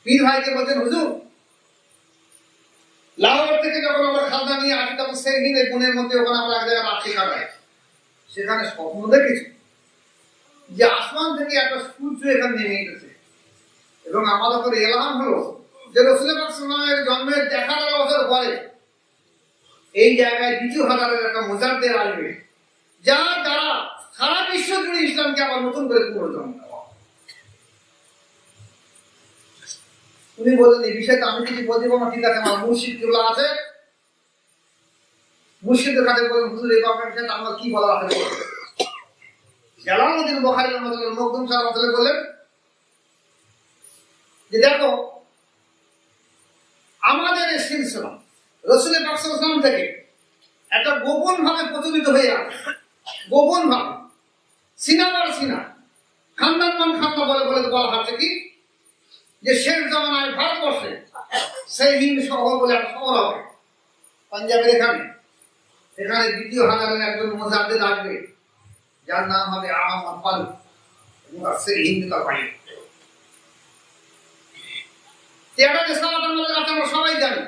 পীর ভাইকে বলছেন, হুজুর লাহোর থেকে যখন আমরা খালদা নিয়ে আসি তখন সেই দিন এই বনের মধ্যে ওখানে আমরা এক জায়গায় রাত্রি কাটাই। সেখানে স্বপ্ন দেখেছি যে আসমান থেকে একটা সূর্য এখানে নেমে এসেছে এবং আমাদের করে এলাম হলো যে রাসূল পাক সাল্লাল্লাহু আলাইহি ওয়াসাল্লামের জন্মের 1000 বছর পরে এই জায়গায় 2000 একটা মুজাদ্দিদ আসবে, যার দ্বারা সারা বিশ্ব জুড়ে ইসলামকে আবার নতুন করে পুনর্জন্ম দেওয়া। উনি বলেন, এই বিষয়টা আমি কিছু বলতে পারবো, ঠিক আছে আমার মুর্শিদ যেগুলো আছে মুর্শিদের কাছে বলেন, হুজুর এই ব্যাপারে আমার কি বলা আছে। জালালউদ্দিন বুখারী রহমাতুল্লাহ মখদুম শাহ রহমাতুল্লাহ বলেন যে দেখো আমাদের এই সিলসিলা রাসূল পাক সাল্লাল্লাহু আলাইহি ওয়াসাল্লাম থেকে একটা গোপন ভাবে প্রচলিত হয়ে আছে, গোপন ভাবে সিনাবার সিনা খানদান মান খান্দা বলে বলে বলা হচ্ছে কি যে শেষ জামানায় ভারতবর্ষে সেই হিন্দ শহর বলে একটা শহর হবে পাঞ্জাবের এখানে। এখানে 2000 একজন মুজাদ্দিদ আসবে যার নাম হবে আহমদ পাল এবং সেই হিন্দ তার ভাই। এটা যে সালাত আমাদের কাছে আমরা সবাই জানি,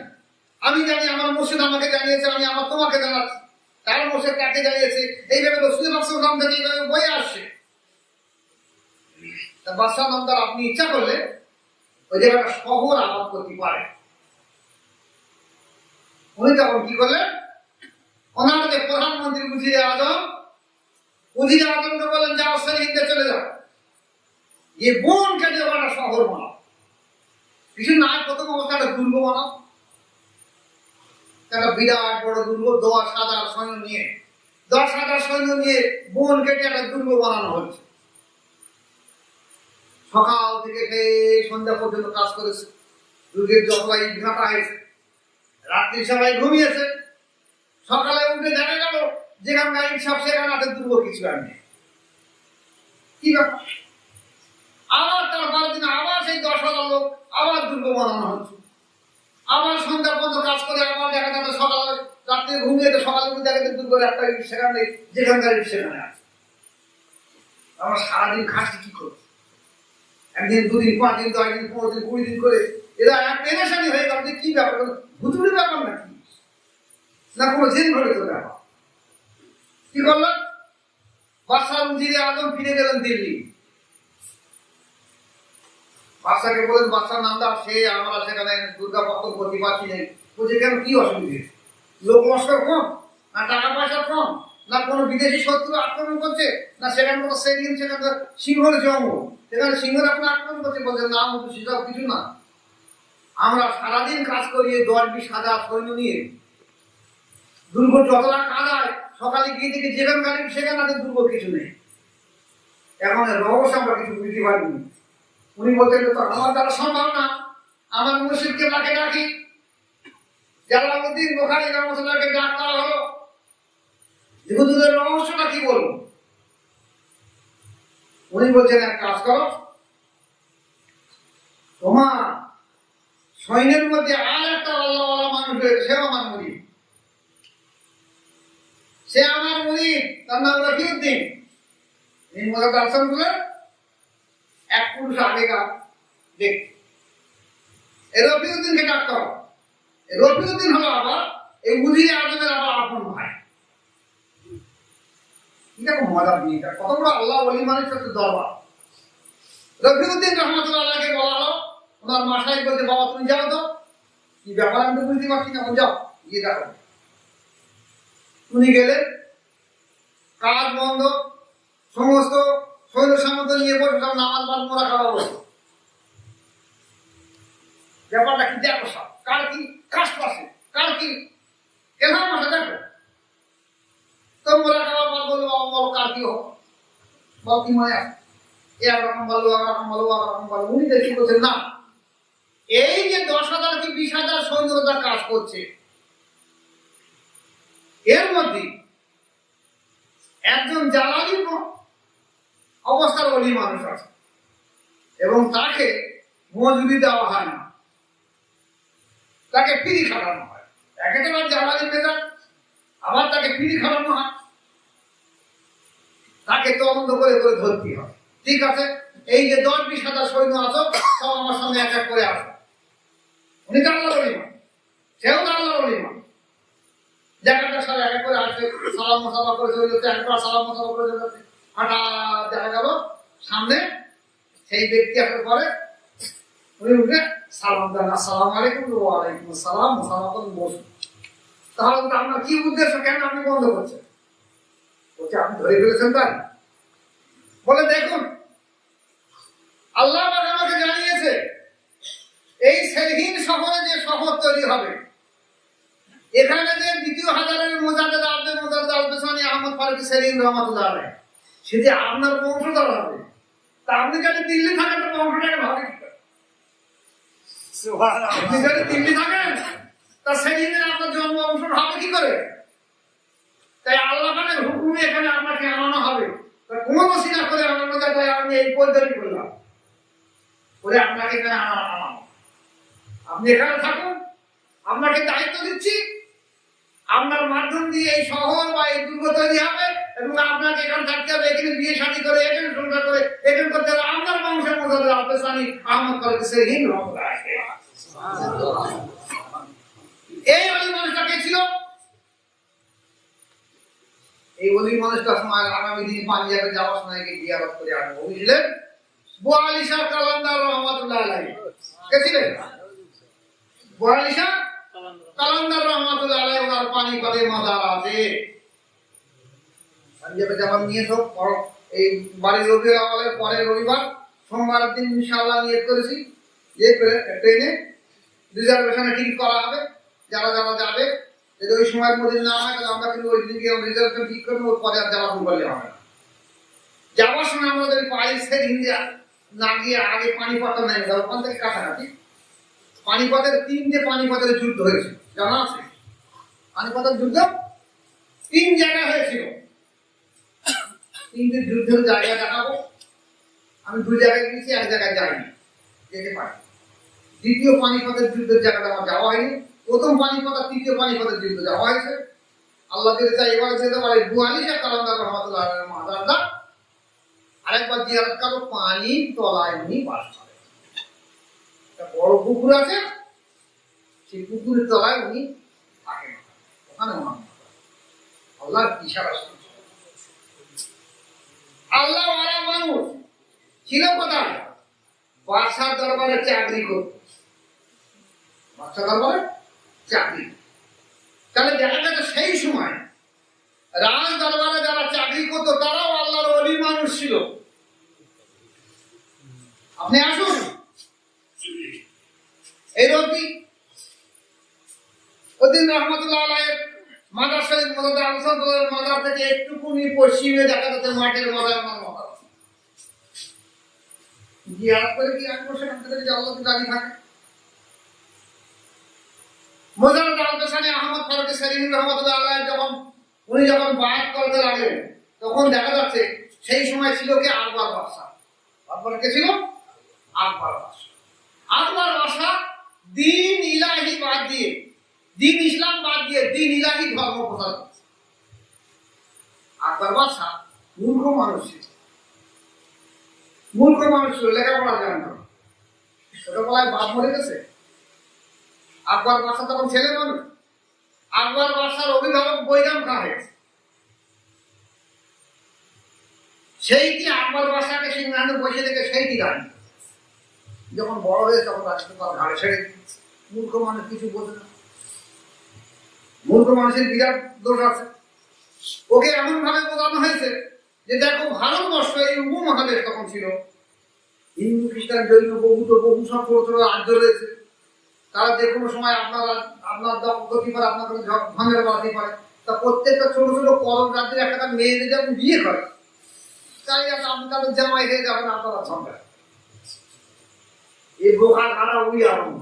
আমি জানি, আমার মুর্শিদ আমাকে জানিয়েছে, আমি আমার তোমাকে জানাচ্ছি, তার মুর্শিদ তাকে জানিয়েছে। এইভাবে রাসূল পাক সাল্লাল্লাহু আলাইহি ওয়াসাল্লাম থেকে এইভাবে বয়ে আসছে। তা বাদশাহ নামদার আপনি ইচ্ছা করলে ওই জায়গাটা শহর আবাদ করতে পারে। উনি তখন কি করলেন, ওনার যে প্রধানমন্ত্রী উজিরে আজমকে বলেন যাও সেই হিন্দে চলে যাও, এই বন কেটে ওখানে শহর বানাও, কিছু না প্রথম অবস্থাটা দুর্গ বানাও, একটা বিরাট বড় দুর্গ 10,000 সৈন্য নিয়ে 10,000 সৈন্য নিয়ে বন কেটে একটা দুর্গ বানানো হচ্ছে। সকাল থেকে সন্ধ্যা পর্যন্ত কাজ করেছে, দুর্গের জগলাই ঘাটা হয়েছে, রাত্রি সবাই ঘুমিয়েছে, সকালে উঠে দেখা গেল যেখানকার সব সেখানে আছে দুর্গ কিছু আর নেই। কি ব্যাপার? আবার তার 12 দিন আবার সেই 10,000 লোক আবার দুর্গ বানানো হচ্ছে, আবার সন্ধ্যা পর্যন্ত কাজ করে আবার দেখা যাচ্ছে সকালে রাত্রে ঘুমিয়ে সকালে উঠে দেখা যাচ্ছে দুর্গের একটা সেখানে যেখানকার সেখানে আছে। আমরা সারাদিন খাচ্ছি কি করবো, একদিন 2 দিন 5 দিন 10 দিন 15 দিন 20 দিন করে এরা এক পেরেশানি হয়ে গেল যে কি ব্যাপার, ভুতুড়ি ব্যাপার নাকি না কোনো জিন ঘটে তো ব্যাপার। কি করলেন, বাদশাহ উজিরে আজম ফিরে গেলেন দিল্লি। বাদশাকে বলেন, বাদশাহ নামদার সে আমরা সেখানে দুর্গা পতন করতে পারছি না। বলছে কেন, কি অসুবিধা, লোক লস্কর কম না টাকা পয়সা কম না কোনো বিদেশি শত্রু আক্রমণ করছে না সেখানে কোনো সেদিন সেখানে সিংহর জঙ্গল সেখানে সিংহর আপনার আক্রমণ করছে। বলছে না সেসব কিছু না, আমরা সারাদিন কাজ করিয়ে 10-20 হাজার সৈন্য নিয়ে দুর্গ যতটা কাদায় সকালে গিয়ে দেখি যেখানে গাড়ি সেখানে দুর্গ কিছু নেই। এখন রহস্য আমরা কিছু বুঝতে পারিনি। উনি বলতেন তো আমার দ্বারা সম্ভব না, আমার মুর্শিদকে তাকে ডাকি। জালালউদ্দিন বুখারী রহমাতুল্লাহকে ডাক করা হলো, হুজুরের রহস্যটা কি বলবো? উনি বলছেন এক কাজ করো, তোমার সৈন্যের মধ্যে আর একটা আল্লাহওয়ালা মানুষ রয়েছে, সে আমার মুরিদ, সে আমার মুরিদ, তার নাম রফিউদ্দিন। এই মজা দর্শন করে এক পুরুষ আগেকার দেখতে এই রফিউদ্দিনকে ডাক করো। রফিউদ্দিন হলো আবার এই উজিরে আজমের আবার আপন ভাই। দেখো মজার জিনিসটা, কত বড় আল্লাহ ওলি মানুষের সাথে দরবার। রফিউদ্দিন রহমাতুল্লাহকে বলা হলো, ওনার মাসায় বলতে বাবা তুমি যাও তো, কি ব্যাপার আমি তো বুঝতে পারছি না, যাও গিয়ে দেখো। উনি গেলেন, কাজ বন্ধ, সমস্ত সৈন্য সামন্ত নিয়ে বসে সব নামাজ বাদ মোরা খাওয়া বসে। ব্যাপারটা কি দেখো, সব কার কি কাজ পাশে, কার কি এখানে বসে দেখো। তো মোরা খাওয়া বাদ বললো, বাবা বলো কার কি হোক, বাবা কি মনে আছে, একরকম বললো, একরকম বললো, একরকম বললো। উনি দেখি বলছেন না, এই যে 10,000 কি 20,000 সৈন্যরা কাজ করছে, এর মধ্যে একজন জালালি অবস্থার ওলি মানুষ আছে এবং তাকে মজুরি দেওয়া হয় না, তাকে ফ্রি খাটানো হয়। একেবারে জালালি মেজাজ, আবার তাকে ফ্রি খাটানো হয়, তাকে তদন্ত করে করে ধরতে হয়। ঠিক আছে, এই যে 10-20,000 সৈন্য আছো, সব আমার সামনে এক এক করে আসো। উনি তো আল্লাহর ওলি মানুষ, সেও তো আল্লাহর ওলি মানুষ। জায়গাটা সব এক এক করে আসছে, সালাম মোসাফা করে চলে যাচ্ছে, একবার সালাম মোসাফা করে চলে যাচ্ছে। হঠাৎ দেখা গেল সামনে সেই ব্যক্তি আসার পরে উনি উঠে সালাম দেন, আসসালামু আলাইকুম, ওয়ালাইকুম আসসালাম, মোসাফা করে বসুন। তাহলে আপনার কি উদ্দেশ্য, কেন আপনি বন্ধ করছেন? বলছে আপনি ধরে ফেলেছেন তাই। বলে দেখুন, আল্লাহ আমাকে জানিয়েছে এই সেরহিন শহরে যে শহর তৈরি হবে, এখানে যে 2য় হাজারের মুজাদ্দেদ আব্দুল মুজাদ্দেদ আল-বিসানি আহমদ ফারুকী সেরহিন রহমাতুল্লাহ আলাইহি, সেটা আপনার বংশধর হবে। তা আপনি যদি দিল্লি থাকেন তো বংশটাকে ভাবে কি করে? সুবহানাল্লাহ। আপনি যদি দিল্লি থাকেন তা সেরহিনের আপনার জন্ম বংশ হবে কি করে? তাই আল্লাহ পাকের হুকুমে এখানে আপনাকে আনানো হবে। কোন ওসিলা করে আনানো যায়, তাই আমি এই পদ্ধতি করলাম বলে আপনাকে এখানে আনানো। আপনি এখানে থাকুন, আপনাকে দায়িত্ব দিচ্ছি, আপনার মাধ্যম দিয়ে এই শহর বা এই দুর্গ তৈরি হবে এবং আপনাকে এখানে থাকতে হবে, এখানে বিয়ে শাদী করে, এখানে সংসার করে, এখানে করতে হবে। আপনার বংশের মধ্যে আল-বিসানি আহমদ ফারুকী সেরহিন রহমাতুল্লাহ আলাইহি। এই ওলি মানুষটা কে ছিল? এই ওলি মানুষটা সময় আগামী দিন পাঞ্জাবে যাওয়ার সময় জিয়ারত করে আসবো। উনি ছিলেন বোয়ালি শাহ কালান্দার রহমাতুল্লাহ আলাইহি। কে ছিলেন? বোয়ালি শাহ কালান্দার রহমাতুল্লাহ আলাইহি। ওনার পানিপথে মাজার আছে। পাঞ্জাবে যাবার নিয়ে সব এই বাড়ি রবিবার আওয়ালের পরে রবিবার সোমবার দিন ইনশাআল্লাহ নিয়ত করেছি যে ট্রেনে রিজার্ভেশনে টিকিট করা হবে। যারা যারা যাবে, যদি ওই সময়ের মধ্যে না হয় তাহলে আমরা কিন্তু ওই দিনকে রিজার্ভেশন ঠিক করবো, ওর পরে আর যাওয়া করলে হবে না। যাওয়ার সময় আমাদের পাইসের ইন্ডিয়া না গিয়ে আগে পানিপথ নেই, ওখান থেকে কাছাকাছি পানিপথের 3টে পানিপথের যুদ্ধ হয়েছে, জানা আছে? পানিপথের যুদ্ধ 3 জায়গায় হয়েছিল। 3টে যুদ্ধের জায়গা দেখাবো। আমি 2 জায়গায় গেছি, 1 জায়গায় যাইনি, যেতে পারি। দ্বিতীয় পানিপথের যুদ্ধের জায়গাটা আমার যাওয়া হয়নি। প্রথম পানিপথ আর 3য় পানিপথের যুদ্ধ যাওয়া হয়েছে। আল্লাহ দিলে চাই এবার যেতে পারে বোয়ালি শাহ কালান্দার রহমাতুল্লাহ আলাইহির মাজারটা আরেকবার জিয়ারত করব। পানির তলায় উনি বাস করেন, একটা বড় পুকুর আছে, সেই পুকুরের তলায় উনি থাকেন, ওখানে আল্লাহর ইশারা শুনছে। আল্লাহ ওয়ালা মানুষ ছিল কোথায়? বাদশার দরবারে চাকরি করত। বাদশার দরবারে চাকরি। তাহলে দেখা গেছে সেই সময় রাজ দরবারে যারা চাকরি করতো তারাও আল্লাহর ওলি মানুষ ছিল। আপনি আসুন এই রবি ওদিন রহমতুল্লাহ আলাইহির মাজার শরীফ মুজাদ্দেদ আল-সাদরের মাজার থেকে একটুকুনি পশ্চিমে দেখা যাচ্ছে মাঠের মাজার। আমার মাজার জিয়ারত করে কি আসবো, সেখান থেকে যে আল্লাহকে দাঁড়িয়ে থাকে। মুজাদ্দেদ আল-বিসানি আহমদ ফারুকী সেরহিন রহমাতুল্লাহ আলাইহি উনি যখন বায়াত করতে লাগলেন, তখন দেখা যাচ্ছে সেই সময় ছিল কে? আকবর বাদশাহ। আকবর কে ছিল? আকবর বাদশাহ। আকবর বাদশাহ দ্বীন ইলাহি বাদ দিয়ে, দ্বীন ইসলাম বাদ দিয়ে দ্বীন ইলাহি ধর্ম প্রচার করছে। আকবর বাদশাহ মূর্খ মানুষ ছিল, মূর্খ মানুষ ছিল, লেখাপড়া জানত না। ছোটবেলায় বাপ মরে গেছে। আকবর বাদশাহ তখন ছেলে মানুষ। আকবর বাদশার অভিভাবক বৈরাম খাঁ হয়েছে। সেইটি আকবর বাদশাকে সিংহাসনে বসে থেকে সেইটি রানী যখন বড় হয়ে তখন রাজত্ব তার ঘাড়ে ছেড়ে দিচ্ছে। মূর্খ মানুষ কিছু বোঝে না। মূর্খ মানুষের বিরাট দোষ আছে। ওকে এমন ভাবে বোঝানো হয়েছে যে দেখো ভারতবর্ষ এই উপমহাদেশ তখন ছিল, হিন্দু খ্রিস্টান জৈন বহু সব ছোট ছোট রাজ্য রয়েছে। তারা যে কোনো সময় আপনার গতি পারে, আপনার ধনের বাড়াতে পারে। তা প্রত্যেকটা ছোট ছোট করম রাজ্যের একটা মেয়েদের যেমন বিয়ে করে, তাই আপনি তাদের জামাই হয়ে যাবেন আপনারা সঙ্গে। এই বোকা খারা উই আরম্ভ।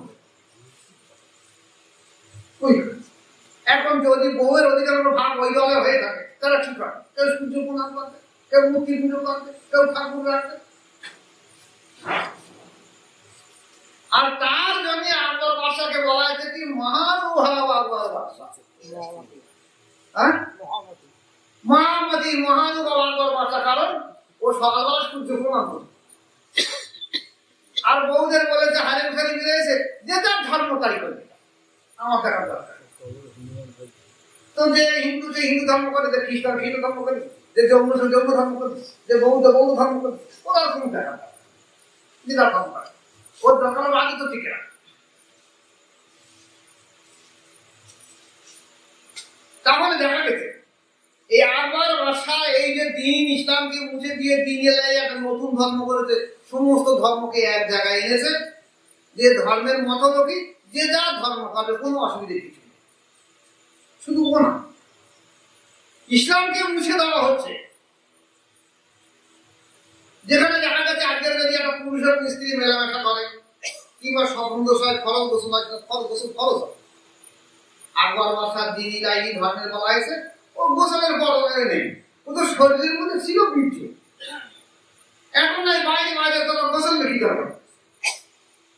এখন যদি বউয়ের অধিকার ভাগ ওই দলে হয়ে থাকে, তারা কি করে? কেউ সূর্য প্রণাম করবে, কেউ মূর্তি পুজো করবে, কেউ ঠাকুর রাখবে। আর তার জন্য আকবর বাদশাকে বলা হয়েছে কি মহানুভাব আকবর বাদশা, মহামতি মহানুভাব আকবর বাদশা। কারণ ও সকালবেলা সূর্য প্রণাম করবে। আর বউদের বলেছে হারিম খারি মিলেছে যে তার ধর্ম তাই করবে, আমার দেখার দরকার। তো যে হিন্দু ধর্ম করে, যে খ্রিস্টান ধর্ম করে, যে জৈন ধর্ম করে, যে বৌদ্ধ ধর্ম করে, ওরা কোনো দেখা না, নিজের ধর্ম করে। ওর দরকার আগে তো ঠিক না। তাহলে দেখা গেছে এই আকবর বাদশা এই যে দিন ইসলামকে মুছে দিয়ে দিন এলাই একটা নতুন ধর্ম করেছে, সমস্ত ধর্মকে এক জায়গায় এনেছে। যে ধর্মের মতলবী যে যার ধর্ম করবে, কোনো অসুবিধা কিছু নেই। শুধু না, ইসলামকে মুছে দেওয়া হচ্ছে। যেখানে দেখা গেছে আজকের যদি একটা পুরুষের স্ত্রী মেলামেশা করে, কিংবা স্বপ্ন দোষ হয়, ফরজ দোষ হয়, ফরজ হয়। আকবর বাদশার দিনই ডাইনি ধর্মের বলা হয়েছে ও গোসলের পরনে নেই, ও তো শরীরের মধ্যে ছিল বীর্য। এখন নাই বাইরে তোমার গোসল লিখিতে হবে,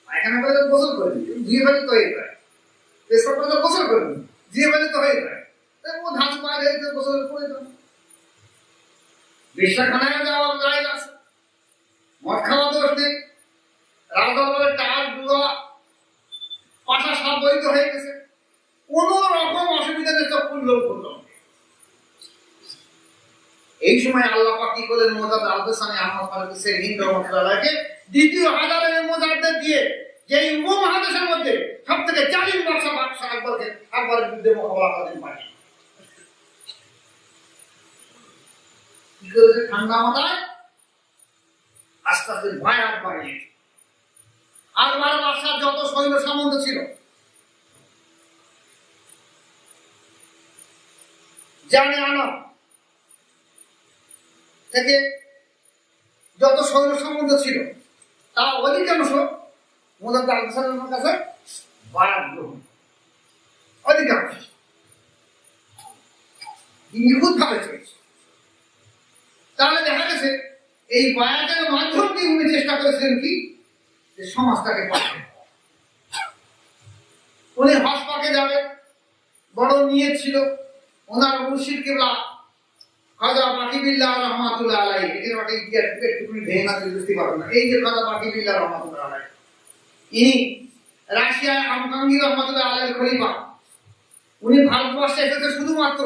পায়খানা করে গোসল করে দিই, ধুয়ে ফেলে তো হয়ে যায়, পেশাব করে গোসল করে দিই, ধুয়ে ফেলে তো হয়ে যায়। ও ধান বাইরে গোসলের প্রয়োজন। বিশ্রাখানায় যাওয়া যায় আছে, মদ খাওয়া দোষ নেই, রাজদরবারে টাকা জুয়া পাশা সব বৈধ হয়ে গেছে, কোন রকম অসুবিধা নেই, সব লোক করলো। এই সময় আল্লাহ পাক কি করলেন? মোজাদ আল-হাসানি আহমদ ফারুকী হিন্দ রহমাতুল্লাহকে দ্বিতীয় হাজারের মোজাদ্দেদ দিয়ে যে উপমহাদেশের মধ্যে সব থেকে জালিম বাদশা আকবরের বিরুদ্ধে মোকাবেলা করতে পারে। কি করেছে? ঠান্ডা মাথায় আস্তে আস্তে ভয়াত বাড়িয়ে আকবর বাদশার যত সৈন্য সামন্ত ছিল, জানে আনা থেকে যত সৈন্য সম্বন্ধ ছিল, তা অধিকাংশ মোজাদ্দ আল-হাসানের কাছে বায়াত গ্রহণ, অধিকাংশ নিখুঁত ভাবে চলেছে। তাহলে দেখা গেছে এই বায়াতের মাধ্যম দিয়ে উনি চেষ্টা করেছিলেন কি, যে সমাজটাকে পাঠাবে। উনি হজ পাকে যাবে, বড় নিয়ত ছিল। ওনার মুর্শিদ কিবলা খাজা বাকিবিল্লাহ রহমাতুল্লাহ আলাইহি, এর একটা ইতিহাস একটুখানি ভেঙে না বুঝতে পারবেন না। এই যে খাজা বাকিবিল্লাহ রহমাতুল্লাহ আলাইহি, ইনি রাশিয়ায় আমকাঙ্গি রহমাতুল্লাহ আলাইহির খলিফা। উনি ভারতবর্ষে এসেছে শুধুমাত্র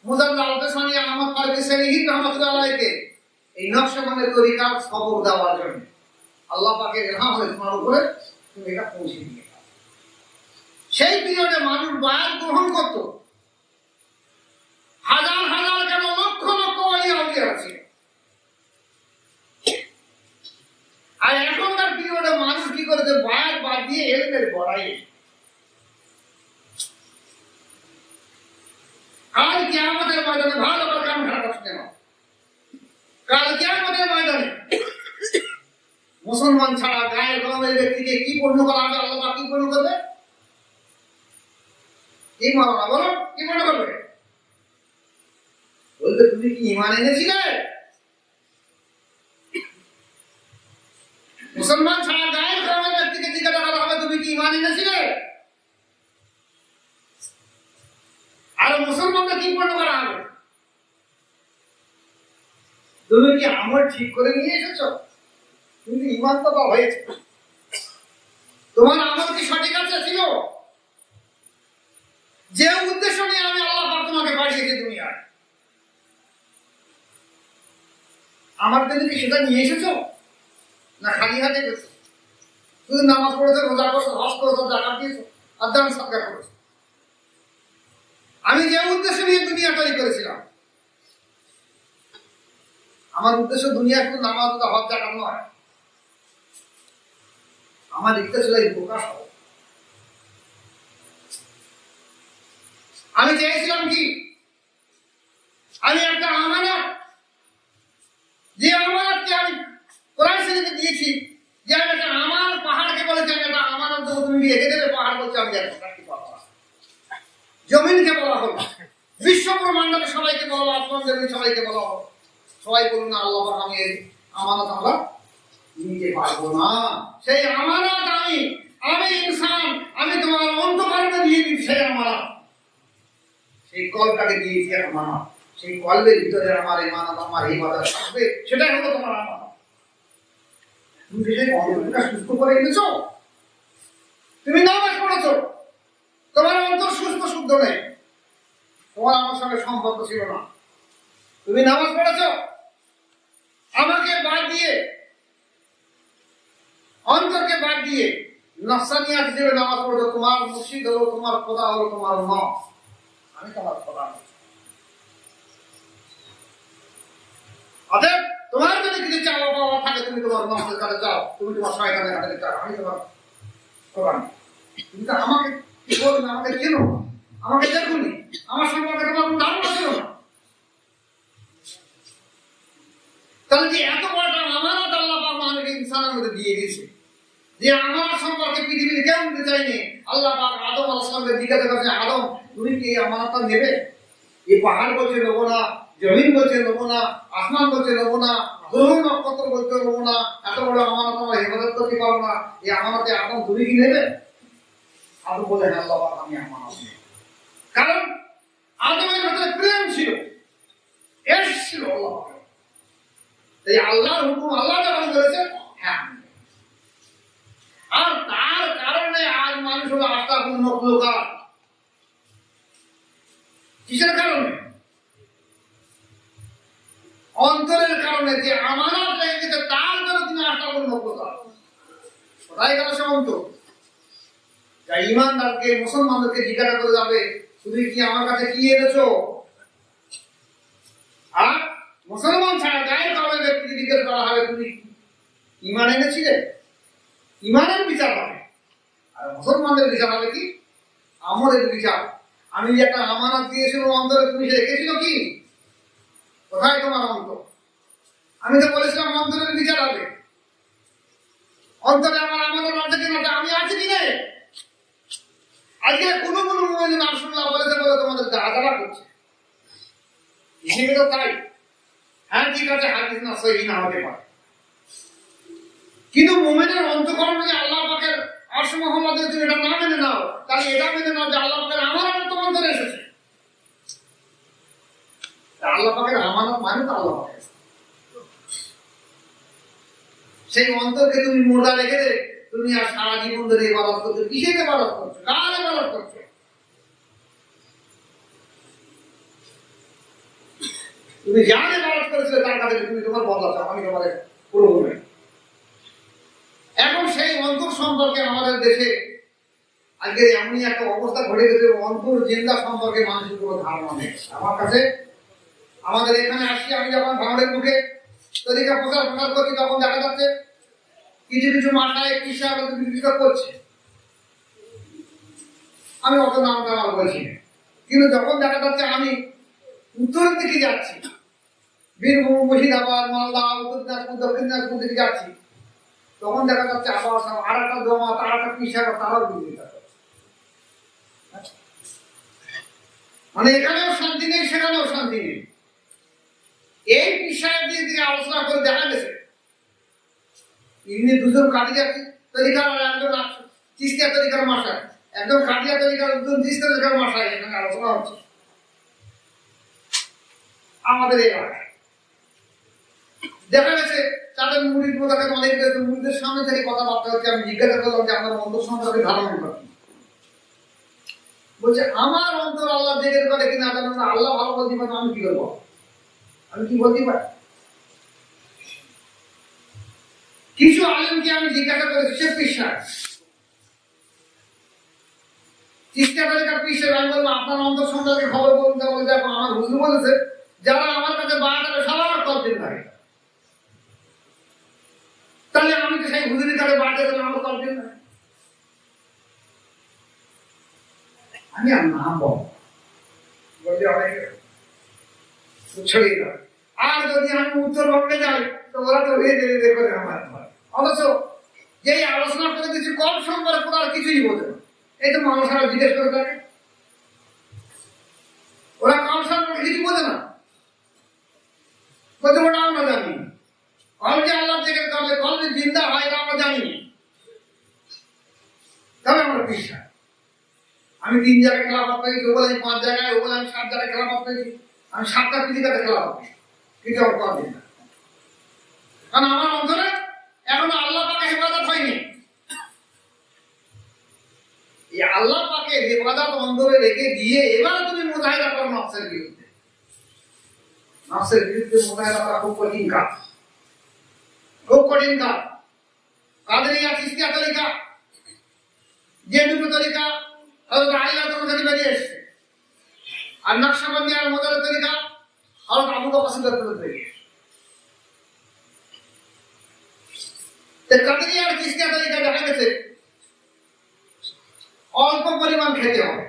মোজাদ্দ আল-হাসানি আহমদ ফারুকী সেলিহি রহমাতুল্লাহ আলাইহিকে এই নকশবন্দের তরিকার সবক দেওয়ার জন্য। আল্লাহ পাকের ইলহাম হয়েছে তোমার উপরে, তুমি এটা পৌঁছে দিয়ে। সেই পিরিয়ডে মানুষ বায়াত গ্রহণ করতো, হাজার হাজার কেন লক্ষ লক্ষ ওলি আউলিয়া আছে। আর এখনকার পিরিয়ডে মানুষ কি করেছে? বায়াত বাদ দিয়ে এলমের বড়াই। কাল কিয়ামতের ময়দানে, ভালো করে কান খারাপ শুনে নাও, কাল কিয়ামতের ময়দানে মুসলমান ছাড়া গায়ের গরমের ব্যক্তিকে কি পূর্ণ করা হবে? আল্লাহ কি পূর্ণ করবে? কি মনে বলো, কি মনে করবে? বলতে তুমি কি ঈমান এনেছিলে? মুসলমান ছাড়া গায়ের গরমের ব্যক্তিকে জিজ্ঞাসা করা হবে তুমি কি ঈমান এনেছিলে? আর মুসলমানকে কি পূর্ণ করা হবে? তুমি কি আমল ঠিক করে নিয়ে এসেছো? তুমি ঈমান তো হয়েছে, তোমার আমল কি সঠিক আছে ছিল? যে উদ্দেশ্য নিয়ে আমি আল্লাহ তোমাকে পাঠিয়েছি দুনিয়ায়, আমার জন্য কি সেটা নিয়ে এসেছো? না খালি হাতে গেছো? শুধু নামাজ পড়েছো, রোজা করেছো, হজ করেছো, জাকাত দিয়েছো, আর দান সাদকা করেছো। আমি যে উদ্দেশ্য নিয়ে দুনিয়া তৈরি করেছিলাম আমার উদ্দেশ্য দুনিয়া শুধু নামাজ হজ জাকাত নয়, আমার ইচ্ছা ছিল এই প্রকাশ হবে। আমি চেয়েছিলাম কি, আমি একটা আমানত, যে আমানতকে আমি কোরআন শরীফে দিয়েছি, যে আমি একটা আমার পাহাড়কে বলেছি আমি একটা আমানত দেবো, তুমি রেখে দেবে। পাহাড় বলছে আমি দেখো। জমিনকে বলা হলো, বিশ্ব ব্রহ্মাণ্ডকে সবাইকে বলা হলো, আসমান জমিন সবাইকে বলা হলো। সবাই বলুন না আল্লাহ পাক আমি এই আমানত আমরা নিতে পারবো না। সেই আমানত আমি ইনসান, আমি তোমার অন্তঃকরণে দিয়ে দিচ্ছি সেই আমানত। সেই কলটাকে দিয়েছি আমানত, সেই কলবের ভিতরে আমার ইমানত, আমার ইবাদত থাকবে, সেটাই হলো তোমার আমানত। তুমি সেই অন্তরটা সুস্থ করে এনেছো, তুমি নামাজ পড়েছো, তোমার অন্তর সুস্থ শুদ্ধ নেই, তোমার আমার সঙ্গে সম্পর্ক ছিল না। তুমি নামাজ পড়েছো, আমাকে বাদ দিয়ে, অন্তরকে বাদ দিয়ে নফসানিয়াত হিসেবে নামাজ পড়েছো। তোমার মুর্শিদ হলো, তোমার খোদা হলো তোমার নফস, আমি তোমার খোদা নই। অতএব তোমার যদি কিছু চাওয়া পাওয়া থাকে, তুমি তোমার নফসের কাছে যাও, তুমি তোমার শয়তানের কাছে যাও, আমি তোমার খোদা নই। তুমি তো আমাকে কি বলবে, আমাকে চেনো, আমাকে দেখুনি, আমার সম্পর্কে তোমার কোনো ধারণা ছিল না। তাহলে যে এত বড়টা আমানত আল্লাহ পাক আমাদেরকে ইনসানের মধ্যে দিয়ে দিয়েছে, যে আমার সম্পর্কে পৃথিবীর কেউ নিতে চাইনি। আল্লাহ পাক আদম আলাইহিস সালামকে জিজ্ঞাসা করেছে, আদম তুমি কি এই আমানতটা নেবে? এই পাহাড় বলছে নেবো না, জমিন বলছে নেবো না, আসমান বলছে নেবো না, গ্রহ নক্ষত্র বলছে নেবো না, এত বড় আমানত আমার হেফাজত করতে পারবো না, এই আমানতে আদম তুমি কি নেবে? আদম বলে হ্যাঁ আল্লাহ পাক আমি আমানত নেব। কারণ আদমের ভেতরে প্রেম ছিল, এশ ছিল আল্লাহ পাক। এই আল্লাহর হুকুম আল্লাহ যখন বলেছে হ্যাঁ, আর তার কারণে আজ মানুষ হলো আস্থাপূর্ণ লোকাল। কিসের কারণে? অন্তরের কারণে, যে আমানত রেখে দিতে তার জন্য তুমি আস্থাপূর্ণ লোকাল। কোথায় গেল সে অন্তর? যা ইমানদারকে, মুসলমানদেরকে জিজ্ঞাসা করে যাবে, তুমি কি আমার কাছে কি এনেছো? আর মুসলমান ছাড়া গায়ের কারণে ব্যক্তিকে জিজ্ঞেস করা হবে তুমি ইমান এনেছিলে, ইমানের বিচার হবে। আর মুসলমানদের বিচার হবে কি? আমলের বিচার। আমি যে একটা আমানত দিয়েছিলাম অন্তরে, তুমি সে রেখেছিল কি? কোথায় তোমার অন্তর? আমি তো বলেছিলাম অন্তরের বিচার হবে। অন্তরে আমার আমানত আছে কিনা, আমি আছি কিনা? আজকে কোনো মুমিন রাসূলুল্লাহ বলেছে বলে তোমাদের দাঁড়া করছে, হিসেবে তো তাই। হ্যাঁ ঠিক আছে, হাদিস না সহিহ না হতে পারে, কিন্তু মুমিনের অন্তঃকরণে যে আল্লাহ পাকের আরশ মুহাম্মদের তুমি এটা না মেনে নাও, তাহলে এটা মেনে নাও যে আল্লাহ পাকের আমানত তোমার অন্তরে এসেছে। আল্লাহ পাকের আমানত মানে তো আল্লাহ পাকের। সেই অন্তরকে তুমি মুর্দা রেখে দে, তুমি আর সারা জীবন ধরে ইবাদত করছো, কিসের ইবাদত করছো, কার ইবাদত করছো? তুমি যার ইবাদত করেছিলে তার কাছে তুমি তোমার বদলা চাও, আমি তোমাদের পুরো বলবে। এখন সেই অন্তর সম্পর্কে আমাদের দেশে আজকে এমনই একটা অবস্থা ঘটে গেছে, অন্তর জিন্দা সম্পর্কে মানুষের কোনো ধারণা নেই। আমার কাছে, আমাদের এখানে আসি, আমি যখন ভাঙড়ের মুখে তরিকা প্রচার করছি, তখন দেখা যাচ্ছে কিছু কিছু মাথায় কিসা বিকৃত করছে। আমি অত নাম টাম বলছি না, কিন্তু যখন দেখা যাচ্ছে আমি উত্তরের দিকে যাচ্ছি, বীরভূম, মুর্শিদাবাদ, মালদা, উত্তর দিনাজপুর, দক্ষিণ দিনাজপুর দিকে যাচ্ছি, তখন দেখা যাচ্ছে আবার আর একটা জমা, তার একটা পিসা, তারাও বিরোধিতা করছে। মানে এখানেও শান্তি নেই, সেখানেও শান্তি নেই। এই বিষয়ের দিকে আলোচনা করে দেখা গেছে ইনি দুজন কাটিয়া তরিকার আর একজন চিস্তিয়া তরিকার মাসায়, একজন কাটিয়া তরিকার, দুজন চিস্তিয়া তরিকার মাসায় এখানে আলোচনা হচ্ছে আমাদের এলাকায়। দেখা গেছে তাদের মুড়ির প্রধাকে অনেক মুড়িদের সামনে থেকে কথাবার্তা হচ্ছে। আমি জিজ্ঞাসা করলাম যে আপনার অন্তর সম্পর্কে ধারণা কি? বলছে আমার অন্তর আল্লাহ জেগের করে কিনা জানেন না, আল্লাহ ভালো বলতে পারেন, আমি কি করবো? আমি কি বলতে পারি? কিছু আলেমকে আমি জিজ্ঞাসা করেছি, সে পেশা চিস্তিয়া তরিকার পিসের, আমি বলবো আপনার অন্তর সম্পর্কে খবর বলুন। বলে দেখো আমার হুজুর বলেছে যারা আমার কাছে বাদ হবে সবার কদিন থাকে, আমি আর নাম বললে অনেকে ছড়িয়ে দেয়। আর যদি আমি উত্তরবঙ্গে যাই তো ওরা তো ধীরে করে আমার অথচ যেই আলোচনা করে দিচ্ছি কম সম্পর্কে আর কিছুই বোঝে না। এই তো মানুষ আর জিজ্ঞেস করে থাকে, ওরা কম সম্পর্কে কিছু বোঝে না, বলতে ওটা আমরা জানি না। কল যে আল্লাহ থেকে করলে কল যে জিন্দা হয় এটা আমরা জানি না, তবে আমরা বিশ্বাস। আমি 3 জায়গায় খেলাফত পেয়েছি, ও বলে 5 জায়গায়, ও বলে আমি 7 জায়গায় খেলাফত পেয়েছি। আমি 7টা পৃথিবীতে খেলাফত পেয়েছি, কিন্তু আমার কল দিন না, কারণ আমার অন্তরে এখনো আল্লাহ পাকে হেফাজত হয়নি। এই আল্লাহ পাকে হেফাজত অন্তরে রেখে দিয়ে এবার তুমি মুজাহিদা করো নফসের বিরুদ্ধে। নফসের বিরুদ্ধে মুজাহিদা করা খুব কঠিন কাজ, খুব কঠিন কাজ। কাদেরিয়া চিশতিয়া তরিকা, যে দুটো তরিকা হযরত আলী রাদিয়াল্লাহু থেকে বেরিয়ে এসেছে, আর নকশবন্দি আর মোদারের তরিকা হযরত আবু বকর সিদ্দিক থেকে বেরিয়ে এসেছে। কাদেরিয়া আর চিশতিয়া তরিকা দেখা গেছে অল্প পরিমাণ খেতে হবে,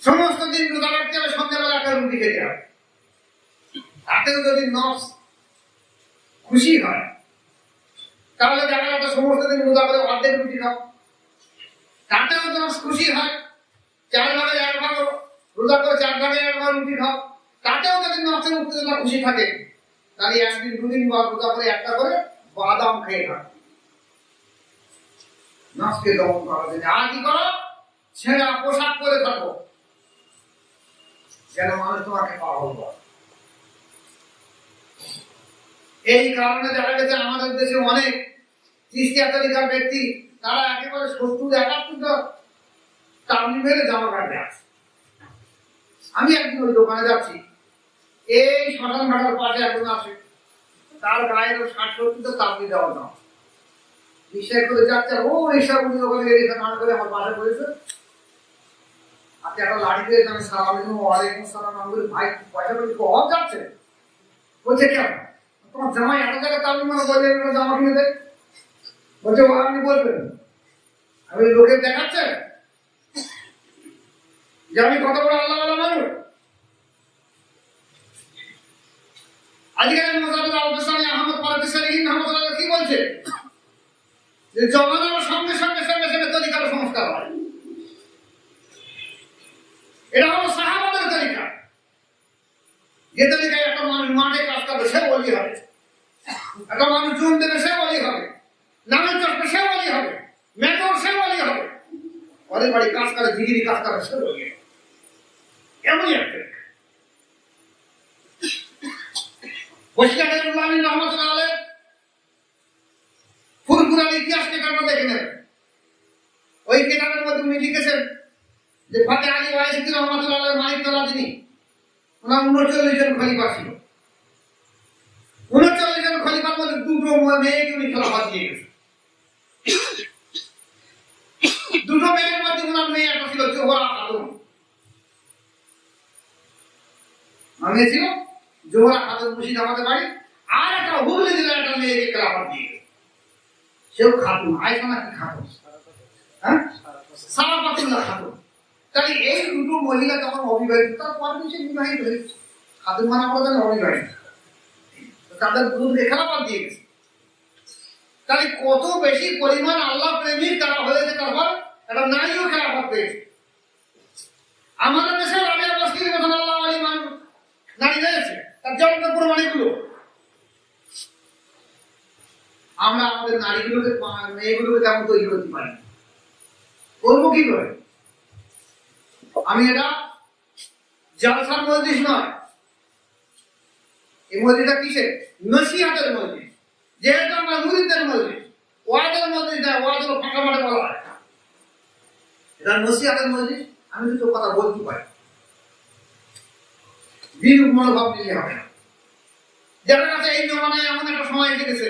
সমস্ত দিন রোজা রাখতে হবে, সন্ধ্যাবেলা একটা রুটি খেতে হবে। তাতেও যদি নফস খুশি হয় তাহলে দেখা যাবে সমস্ত দিন রোজা করে অর্ধেক রুটি খাও, তাতেও নফস খুশি হয়। 4 ভাগের 1 ভাগ রোজা করে 4 ভাগের 1 ভাগ রুটি খাও, তাতেও যদি নফসের উত্তেজনা খুশি থাকে তাহলে একদিন 2 দিন বা রোজা করে একটা করে বাদাম খেয়ে থাকো, নফসকে দমন করার জন্য। আর কি করো, ছেঁড়া পোশাক পরে থাকো যেন মানুষ তোমাকে পাগল করে। এই কারণে দেখা গেছে আমাদের দেশে অনেক চিশতিয়া তরিকার ব্যক্তি তারা একেবারে 70-71 টার্নি মেরে জামা কাটে আছে। আমি একদিন ওই দোকানে যাচ্ছি, এই শ্মশান ঘাটার পাশে একজন আসে, তার গায়ের 60-70 টার্নি দেওয়া দাম বিশ্বাস করে যাচ্ছে। ও রিক্সা উঠে ওখানে রেখে দাঁড় করে আমার পাশে পড়েছে, আপনি একটা লাঠি দিয়ে আমি সালাম আলাইকুম ওয়ালাইকুম সালাম, আমি বলি ভাই পয়সা করে কম যাচ্ছে? বলছে কেন, তোমার জামাই এত জায়গায় তামিল মানে বললে জামা কিনে দেয়? বলছে ও আপনি বলবেন, আমি লোকের দেখাচ্ছে যে আমি কত বড় আল্লাহ মানুষ। আজকাল মোজাহিদ আল-হাসানি আহমদ পারভেজী রহমাতুল্লাহ কি বলছে যে জমানার সঙ্গে সঙ্গে সঙ্গে সঙ্গে তরিকার সংস্কার হয়। এটা হলো সাহাবাদের তরিকা, যে তরিকায় একটা মানুষ মাঠে কাজ করবে সে ওলি হবে, একটা মানুষ জুন দেবে সে ওলি হবে, নামের চর্চা সে ওলি হবে, মেটর সে ওলি হবে, পরের বাড়ি কাজ করে জিগিরি কাজ করে সে ওলি হবে। এমনই একটা বসিরহাটের মুল্লা আমিন রহমাতুল্লাহ আলাইহ ফুরফুরার ইতিহাস কেতাবটা দেখে নেবেন। ওই কেতাবের মধ্যে উনি লিখেছেন যে ফাতে আলী ওয়াইসিদ্দি রহমাতুল্লাহ আলাইহ মালিকতলা যিনি, ওনার 39 জন খলিফা ছিল। 39 জন খলিফার মধ্যে 2টো মেয়েকে উনি খেলাফত দিয়ে গেছেন। 2টো মেয়ের মধ্যে ওনার মেয়ে একটা ছিল জোহরা খাতুন, মেয়ে ছিল জোহরা খাতুন মুর্শিদাবাদের বাড়ি, আর একটা হুগলি জেলার একটা মেয়েকে খেলাফত দিয়ে গেছে, সেও খাতুন, আয়সা নাকি খাতুন, হ্যাঁ সারাফাতুল্লাহ খাতুন। তাহলে এই 2টো মহিলা যখন অবিবাহিত, তার পরবর্তী বিবাহিত হয়েছে, খাতুন মানে আমরা জানি অবিবাহিত, তাদের দুধকে খেলাফত দিয়ে গেছে। তাহলে কত বেশি পরিমাণ আল্লাহ প্রেমিক তারা হয়েছে, তারপর একটা নারীও খেলাফত পেয়েছে। আমাদের দেশে রাবিয়া বস্তির মতন আল্লাহ আলী মানুষ নারী রয়েছে, তার জন্ম প্রমাণীগুলো আমরা আমাদের নারীগুলোকে মেয়েগুলোকে তেমন তৈরি করতে পারি, করবো কি করে? আমি এটা জালসার মজলিস নয়, এই মজলিসটা কিসের? নসিহতের মজলিস। যেহেতু আমরা মুরিদদের মজলিস, ওয়াজের মজলিস নয়, ওয়াজ হলো ফাঁকা মাঠে বলা হয়, এটা নসিহতের মজলিস। আমি দুটো কথা বলতে পারি, বিরূপ মনোভাব নিলে হবে না। যারা কাছে এই জমানায় এমন একটা সময় কেটেছে,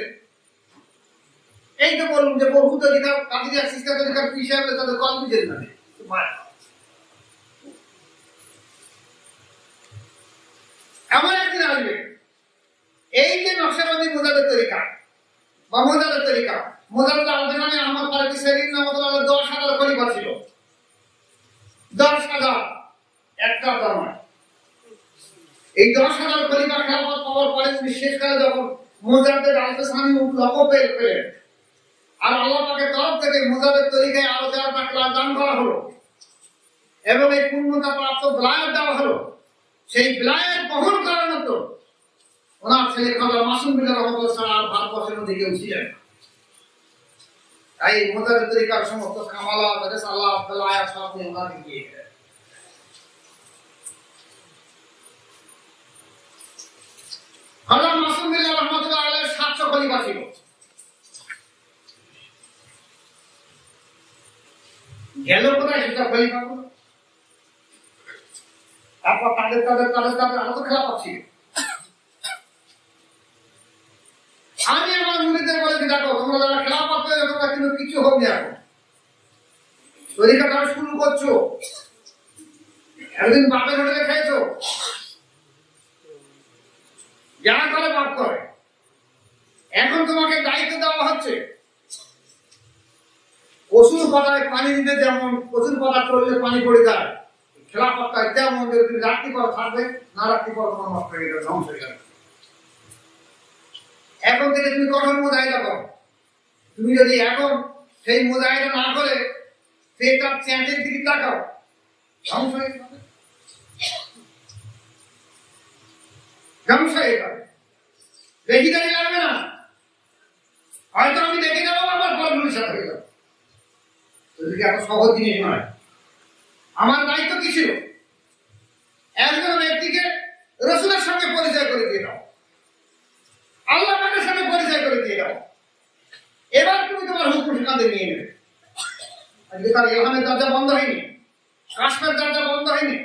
এই তো বলুন যে বহু তরিকা কাদিরিয়া চিশতিয়া তরিকার পীর সাহেবরা তাদের কলমিদের নামে এমন একদিন আসবে, এই যে নকশবন্দি মুজাহিদের তরিকা বা মোজাদের তরিকা, মোজাহিদ আল-হাসানি আহমদ পারভেজী রহমাতুল্লাহ 10 আবদার নয়। এই 10,000 খলিফা খেলাফত পাওয়ার পরে তিনি শেষকালে যখন মুজাদ্দেদ আল-ফিসানি লকব পেলেন, আর আল্লাহ পাকের তরফ থেকে মুজাদ্দেদ তরিকায় আরো 4টা ক্লাস দান করা হলো এবং এই পূর্ণতা প্রাপ্ত বিলায়াত দেওয়া হলো, সেই বিলায়াত বহন করার মতো ওনার ছেলে খাজা মাসুম বিল্লাহ রহমাতুল্লাহ ছাড়া আর ভারতবর্ষের মধ্যে কেউ ছিলেন না। তাই মুজাদ্দেদ তরিকার সমস্ত কামালাত, রিসালাত, বিলায়াত সব নিয়ে ওনাকে দিয়ে গেলেন। খাজা মাসুম বিল্লাহ রহমাতুল্লাহ আলাইহির 700 খলিফা ছিল। গেল কোথায় সেটা খলিফা গুলো? তারপর তাদের আরো তো খেলাফত ছিল। আমি আমার মুরিদদের বলেছি, দেখো তোমরা যারা খেলাফত পেয়ে তোমরা কিন্তু কিছু হোক না, এখন তরিকাটা শুরু করছো, একদিন বাপের হোটেলে খেয়েছো, যা করে বাপ করে। এখন তোমাকে দায়িত্ব দেওয়া হচ্ছে প্রচুর পাতায় পানি দিতে, যেমন প্রচুর পাতা চললে পানি পড়ে যায়, খেলাফতটায় তেমন যদি তুমি রাখতে পারো থাকবে, না রাখতে পারো তোমার নষ্ট হয়ে যাবে, ধ্বংস হয়ে যাবে। এখন থেকে তুমি কঠোর মুজাহিদা করো। তুমি যদি এখন সেই মুজাহিদা না করে সেটা চ্যাটের দিকে তাকাও, ধ্বংস হয়ে যাবে, ধ্বংস হয়ে যাবে। বেশি দেরি লাগবে না, হয়তো আমি দেখে যাবো, আবার পর ভবিষ্যৎ হয়ে যাবে। এত সহজ জিনিস নয়। আমার দায়িত্ব কি ছিল? একজন ব্যক্তিকে রাসূলের সঙ্গে পরিচয় করে দিয়ে দাও, আল্লাহ পাকের সঙ্গে পরিচয় করে দিয়ে দাও, এবার তুমি তোমার হুকুম কাঁধে নিয়ে নেবে। আজকে তার ইলহামের দরজা বন্ধ হয়নি, কাশফের দরজা বন্ধ হয়নি।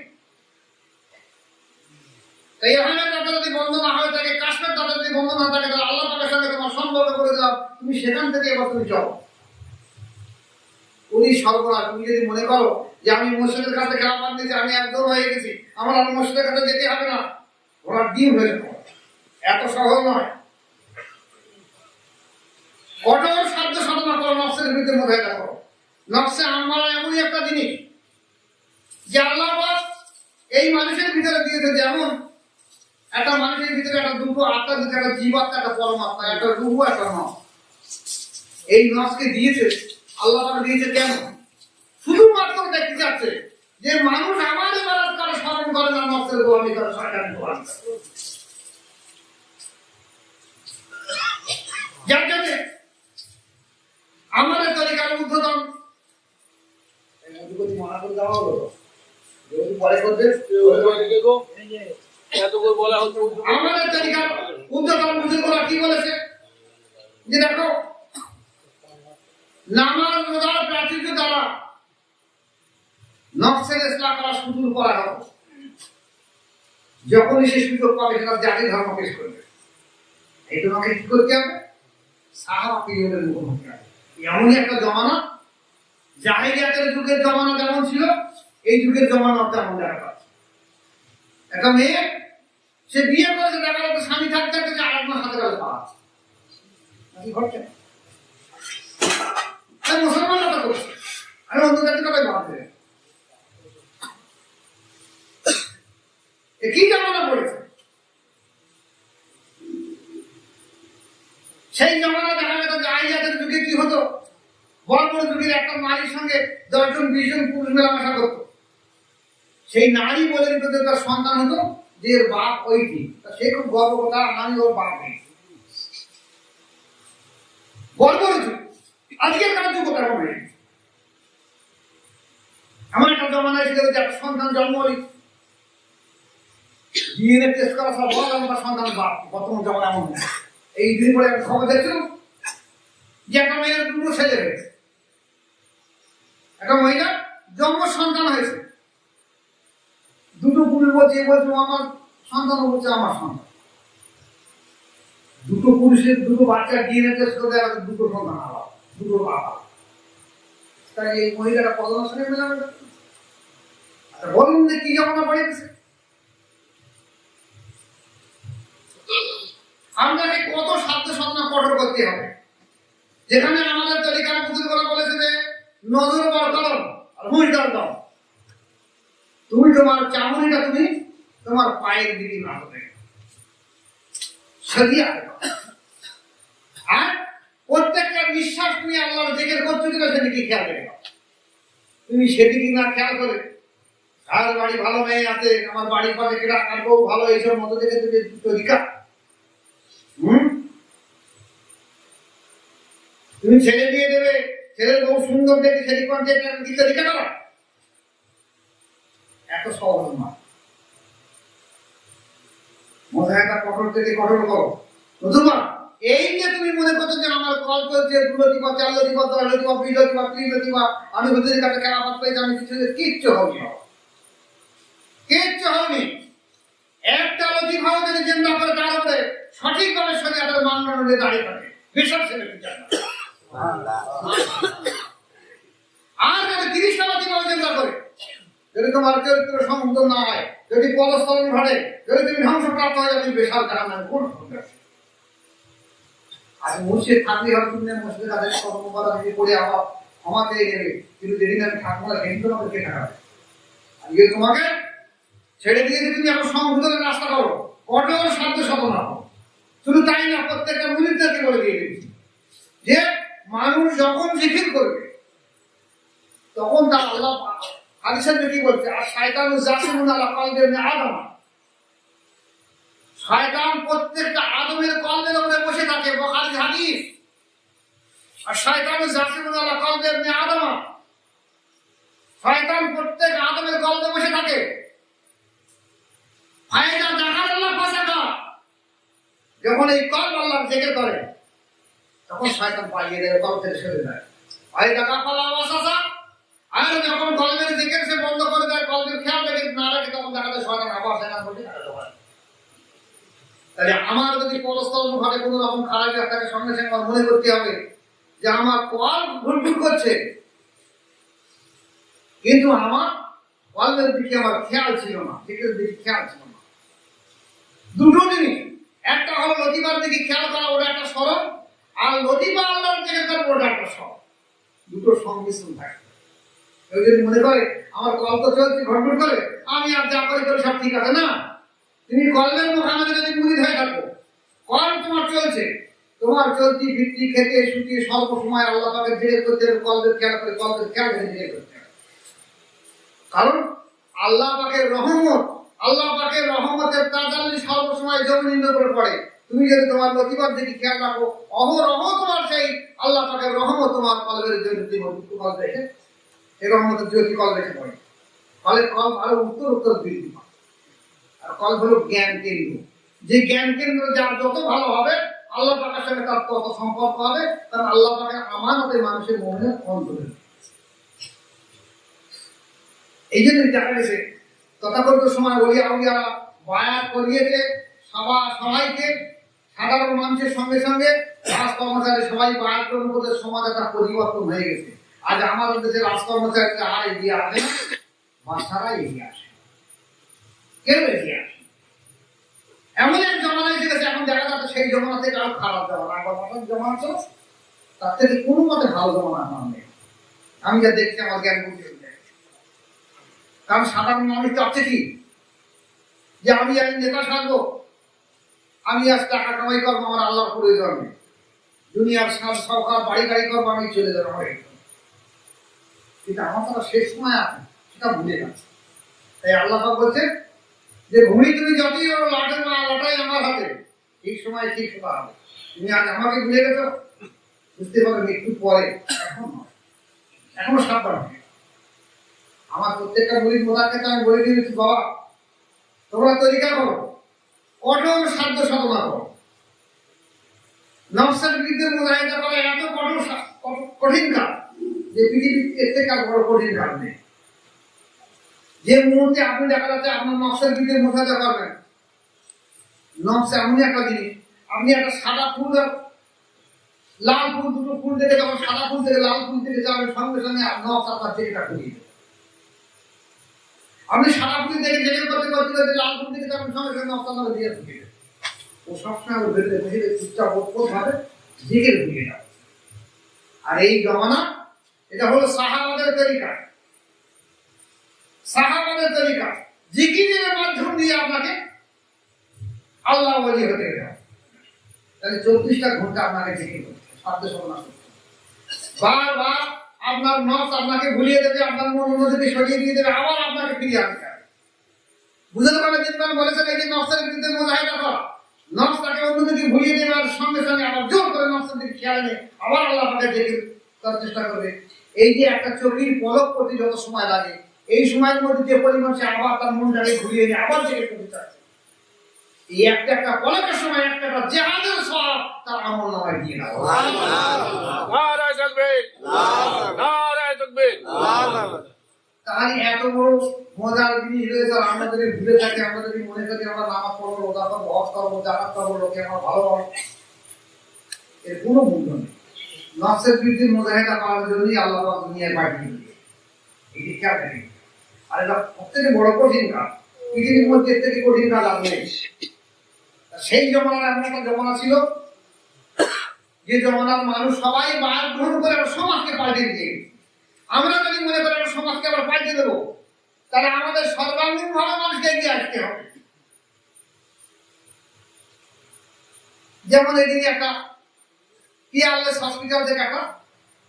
তাই ইলহামের দরজা যদি বন্ধ না হয় থাকে, কাশফের দরজা যদি বন্ধ না থাকে, তাহলে আল্লাহ পাকের সঙ্গে তোমার সম্পর্ক করে দাও, তুমি সেখান থেকে এবার তুমি যাও। উনি সর্বনাশ। তুমি যদি মনে করো যে আমি মসজিদের কাছে খেলাফত দিয়েছি, আমি একদম হয়ে গেছি, আমার আর মসজিদের কাছে যেতে হবে না, ওরা ডিম হয়ে যাবে। এত সহজ নয়। কঠোর সাধ্য সাধনা করো, নফসের বিরুদ্ধে মুজাহিদা করো। নফসে আম্মারা এমনই একটা জিনিস যে আল্লাহ পাক এই মানুষের ভিতরে দিয়েছে, যেমন একটা মানুষের ভিতরে একটা দুটো আত্মা দিতে, একটা জীবাত্মা, একটা পরমাত্মা, একটা রূহ, একটা নফস। এই নফসকে দিয়েছে আল্লাহ পাক দিয়েছে কেন? শুধুমাত্র দেখতে চাচ্ছে যে মানুষ আমার ইবাদত করে, স্মরণ করে না, নফসের গোলামি করে, শয়তানের গোলামি করে। যার জন্য আমাদের তরিকার উদ্বোধন মনে করে দেওয়া হলো, পরে করবে আমাদের তরিকার উদ্বোধন বুজুর্গরা কি বলেছে যে দেখো, নামাজ রোজার প্রাচুর্য দ্বারা নফসের ইসলাহ করা শুরু করা হবে। যখনই সে সুযোগ পাবে সেটা জাতি ধর্ম পেশ করবে। এই তোমাকে কি করতে হবে? সাহাবা পিরিয়ডের মুখোমুখি হবে। এমনই একটা জমানা, জাহিলিয়াতের যুগের জমানা যেমন ছিল, এই যুগের জমানা তেমন দেখা পাচ্ছে। একটা মেয়ে সে বিয়ে করেছে, দেখা যাচ্ছে স্বামী থাকতে থাকতে আর একজন হাতে কাছে পাওয়া আছে, কি ঘটছে? মুসলমানরা তো করছে, আমি অন্য জাতির কথাই ভাবছে। কি জামানা পড়েছে? সেই জামানা দেখা যেত জাহিলিয়াতের যুগে কি হতো, বড় বড় যুগের একটা নারীর সঙ্গে 10 জন 20 জন পুরুষ মেলামেশা করতো। সেই নারী বলে দিত যে তার সন্তান হতো যে এর বাপ ওইটি, সে খুব গর্ব করতো, আমি ওর বাপ নেই। গর্বের যুগ। আজকের কার যুগ তেমন হয়ে গেছে। এমন একটা জমানা এসে গেল যে একটা সন্তান জন্ম হলে ডিএনএ টেস্ট করা সব বল, আমার সন্তান বাপ। বর্তমান জমানা এমন না। এই দিন পরে একটা খবর দেখছিলাম যে একটা মেয়ের 2টো ছেলে হয়েছে, একটা মহিলা জন্ম সন্তান হয়েছে, 2টো পুরুষ বলছে আমার সন্তান, বলছে আমার সন্তান। 2টো পুরুষের 2টো বাচ্চার ডিএনএ টেস্ট করে দেখা 2টো সন্তান আলাদা, 2টো বাবা। তাই এই মহিলাটা কতজনের সঙ্গে মেলামেশা করছে? আচ্ছা বলুন যে কি জমানা পড়ে গেছে। আমাদেরকে কত সাধ্য সাধনা কঠোর করতে হবে, যেখানে আমাদের তরিকার বুজুর্গরা বলেছে যে নজর বরকরার আর হুঁশদার দাও। তুমি তোমার চামড়িটা তুমি তোমার পায়ের দিকে না হতে সরিয়া। আর প্রত্যেকটা নিঃশ্বাস তুমি আল্লাহর জিকির করছো কিনা সেদিকে খেয়াল রেখে। তুমি সেদিকে না খেয়াল করে আর বাড়ি ভালো মেয়ে আছে, আমার বাড়ির পাশে কেটা আর বউ ভালো, এইসব মতো থেকে তুমি তরিকা। তুমি ছেলে দিয়ে দেবে, ছেলের বউ সুন্দর দেখে সেদিক তরিকা করা এত সহজ নয়। মজায় একটা কঠোর থেকে কঠোর করো। নতুবা এই যে তুমি মনে করছো যে আমার কল চলছে 2 লতিবা 4 লতিবা 10 লতিবা 20 লতিবা 30 লতিবা, আমি হুজুরের কাছে কেরামত পেয়েছি, আমি কিচ্ছু হবনি, কিচ্ছু হবনি। একটা লতিফাও যদি চিন্তা করে তার উপরে সঠিকভাবে শরীয়তের মানদণ্ড দিয়ে দাঁড়িয়ে থাকে, বিশাল ছেলে বিচার না। আর যদি 30টা লতিফাও চিন্তা করে, যদি তোমার চরিত্র সংশোধন না হয়, যদি পদস্থলন ঘটে, যদি তুমি ধ্বংসপ্রাপ্ত হয়ে যাবে, তুমি বিশাল জাহান্নামে কোন সন্দেহ। আর মসজিদ থাকলে হবে, তুমি মসজিদের কাছে কর্মকর্তা থেকে পড়ে আবার ক্ষমা পেয়ে যাবে, কিন্তু যেদিন আমি থাকবো না সেদিন তোমাকে কে থাকাবে। আর ইয়ে তোমাকে ছেড়ে দিয়ে তুমি এখন সংশোধনের রাস্তা করো, কঠোর সাধ্য সাধনা করো। শুধু তাই না, প্রত্যেকটা মুরিদদেরকে বলে দিয়ে দিচ্ছি যে মানুষ যখন জিকির করবে তখন তার আল্লাহ হাদিসের কি বলছে, আর শয়তান জাসিমুন আলা কলবি আদম, শয়তান প্রত্যেকটা আদমের কলবের উপরে বসে থাকে, বুখারীর হাদিস। আর শয়তান জাসিমুন আলা কলবি আদম, শয়তান প্রত্যেক আদমের কলবে বসে থাকে। ফায়দা দেখার আল্লাহ ফাসাদা, যখন এই কলব আল্লাহর জিকির করে তখন শয়তান পালিয়ে যায়, কলব থেকে সরে যায়। ফায়দা কাফালা ওয়াসাসা, আর যখন কলবের জিকির সে বন্ধ করে দেয়, কলবের খেয়াল রেখে না রাখে, তখন দেখা যায় শয়তান আবার সেখানে বসে থাকে। তাহলে আমার যদি পদস্থলন ঘটে কোনো রকম খারাপ থাকে, সঙ্গে সঙ্গে আমার মনে করতে হবে যে আমার কলব ঘুরঘুর করছে, কিন্তু আমার কলবের দিকে আমার খেয়াল ছিল না, দিকের দিকে খেয়াল ছিল না। দুটো জিনিস, একটা হলো লতিফার দিকে খেয়াল করা, ওটা একটা স্মরণ, আর লতিফা আল্লাহর দিকে করবো, ওটা একটা স্মরণ। দুটো সংমিশ্রণ থাকে। কেউ যদি মনে করে আমার কল তো চলছে ঘটঘট করে, আমি আর যা করি সব ঠিক আছে, না। তুমি কলবের মুখামে যদি মুরিদ হয়ে থাকো, কল তোমার চলছে, তোমার চলতি ভিত্তি খেতে শুকিয়ে স্বল্প সময় আল্লাহ পাকের জিকির করতে হবে, কলবের খেয়াল করে, কলবের খেয়াল করে জিকির করতে হবে। কারণ আল্লাহ পাকের রহমত, আল্লাহ পাকের রহমতের তাজাল্লি সর্বসময় জমিনের উপরে পড়ে। তুমি যদি তোমার লতিফার দিকে খেয়াল রাখো, অহরহ তোমার সেই আল্লাহ পাকের রহমত তোমার কলবের জ্যোতি কল রেখে, এই রহমতের জ্যোতি কল রেখে পড়ে। ফলে কল আরো উত্তর উত্তর বৃদ্ধি পায়। আর কল হলো জ্ঞান কেন্দ্র, যে জ্ঞান কেন্দ্র যার যত ভালো হবে, আল্লাহ পাকের সঙ্গে তার তত সম্পর্ক হবে, কারণ আল্লাহ পাকের আমানতে মানুষের মনে অন্তরে। এই জন্য দেখা গেছে তথাকথিত সময় ওলিয়া আউলিয়ারা বায়াত করিয়েছে সবাইকে, সাধারণ মানুষের সঙ্গে সঙ্গে রাজ কর্মচারী সবাই বায়াত করার মধ্যে সমাজ একটা পরিবর্তন হয়ে গেছে। আজ আমাদের দেশের রাজ কর্মচারীরা আর এগিয়ে আসে না, বাচ্চারা এগিয়ে আসে, কেউ এগিয়ে আসে। এমন এক জমানা এসে গেছে, এখন দেখা যাচ্ছে সেই জমানা থেকে আরো খারাপ জমানা, একবার মাথার জমানা ছিল, তার থেকে কোনো মতে ভালো জমানা আমার নেই। আমি যা দেখছি আমার জ্ঞান বুদ্ধি, কারণ সাধারণ মানুষ চাচ্ছে কি যে আমি আজ নেতা সাজবো, আমি আজ টাকা কামাই করবো, আমার আল্লাহর প্রয়োজন নেই, দুনিয়ার সরকার বাড়ি গাড়ি করবো, আমি চলে যাবো আমার। কিন্তু আমার তারা শেষ সময় আছে, সেটা ভুলে গেছে। তাই আল্লাহ বলছে যে ভূমি তুমি যতই লাটের না লাটাই আমার হাতে, ঠিক সময় ঠিক হতে হবে। তুমি আজ আমাকে ভুলে গেছো, বুঝতে পারো মৃত্যু পরে, এখনো সাবধান। আমার প্রত্যেকটা মুরিদ মোদারকে আমি বলে দিয়েছি, বাবা তোমরা তরিকা করো, কঠোর সাধ্য সাধনা করো। নফসের বিরুদ্ধে মুজাহিদা করা এত কঠিন কাজ যে পৃথিবীর এর থেকে আর বড় কঠিন কাজ নেই। যে মুহূর্তে আপনি দেখা যাচ্ছে আপনার নফসের বিরুদ্ধে মুজাহিদা করবেন, নফস এমনই একটা জিনিস, আপনি একটা সাদা ফুল আর লাল ফুল, দুটো ফুল থেকে যখন সাদা ফুল থেকে লাল ফুল থেকে যাবেন, সঙ্গে সঙ্গে নফস আপনার চেষ্টা করিয়ে দেবে। আপনি সাদা ফুল থেকে জেগে করতে করতে করতে লাল ফুল থেকে যাবেন, সঙ্গে সঙ্গে নফস আপনাকে দিয়ে দেবে। ও সবসময় ওর ভেতরে বসে চুপচাপ ভাবে জেগে ঢুকে যাবে। আর এই জমানা, এটা হলো সাহাবাদের তরিকা। সাহাবাদের তরিকা, জিকিরের মাধ্যম দিয়ে আপনাকে আল্লাহ ওলি হতে হবে। তাহলে 24টা ঘন্টা আপনাকে জিকির করতে হবে, সাধ্য সাধনা করতে হবে। বারবার আপনার নফস আপনাকে ভুলিয়ে দেবে, আপনার মন অন্যদিকে সরিয়ে দিয়ে দেবে, আবার আপনাকে ফিরিয়ে আনতে হবে। বুঝতে পারলে জিনবান বলেছেন এই যে নফসের বিরুদ্ধে মুজাহিদা করা, নফস তাকে অন্যদিকে ভুলিয়ে দেবে আর সঙ্গে সঙ্গে আবার জোর করে নফসের দিকে খেয়াল নিয়ে আবার আল্লাহ আপনাকে জিকির করার চেষ্টা করবে। এই যে একটা চোখের পলক করতে যত সময় লাগে, এই সময়ের মধ্যে যে পরিমাণ সে আবার তার মনটাকে ঘুরিয়ে নিয়ে আবার জিকির করতে চাচ্ছে, এই একটা পলকের সময় একটা জিহাদের সওয়াব তার আমলনামায় দিয়ে দাও। নারায়ে তাকবীর, নারায়ে তাকবীর। তাহলে এত বড় মজার জিনিস রয়েছে, আর আমরা যদি ভুলে থাকি, আমরা যদি মনে করি আমরা নামাজ পড়বো, রোজা করবো, হজ করবো, জাকাত করবো, লোকে আমার ভালো হবে, এর কোনো মূল্য নেই। নফসের বিরুদ্ধে মুজাহিদা করার জন্যই আল্লাহ পাক দুনিয়ায় পাঠিয়ে দিয়েছে। এটি খেয়াল রাখি। আর এটা সবথেকে বড় কঠিন কাজ, পৃথিবীর মধ্যে এর থেকে কঠিন কাজ আর নেই। সেই জমানার এমন একটা জমানা ছিল যে জমানার মানুষ সবাই বায়াত গ্রহণ করে সমাজকে পাল্টে দিয়ে, আমরা যদি মনে করি আমরা সমাজকে আবার পাল্টে দেবো, তাহলে আমাদের সর্বাঙ্গীন ভাবে মানুষকে এগিয়ে আসতে হবে। যেমন এদিকে একটা পিয়ারলেস হসপিটাল থেকে একটা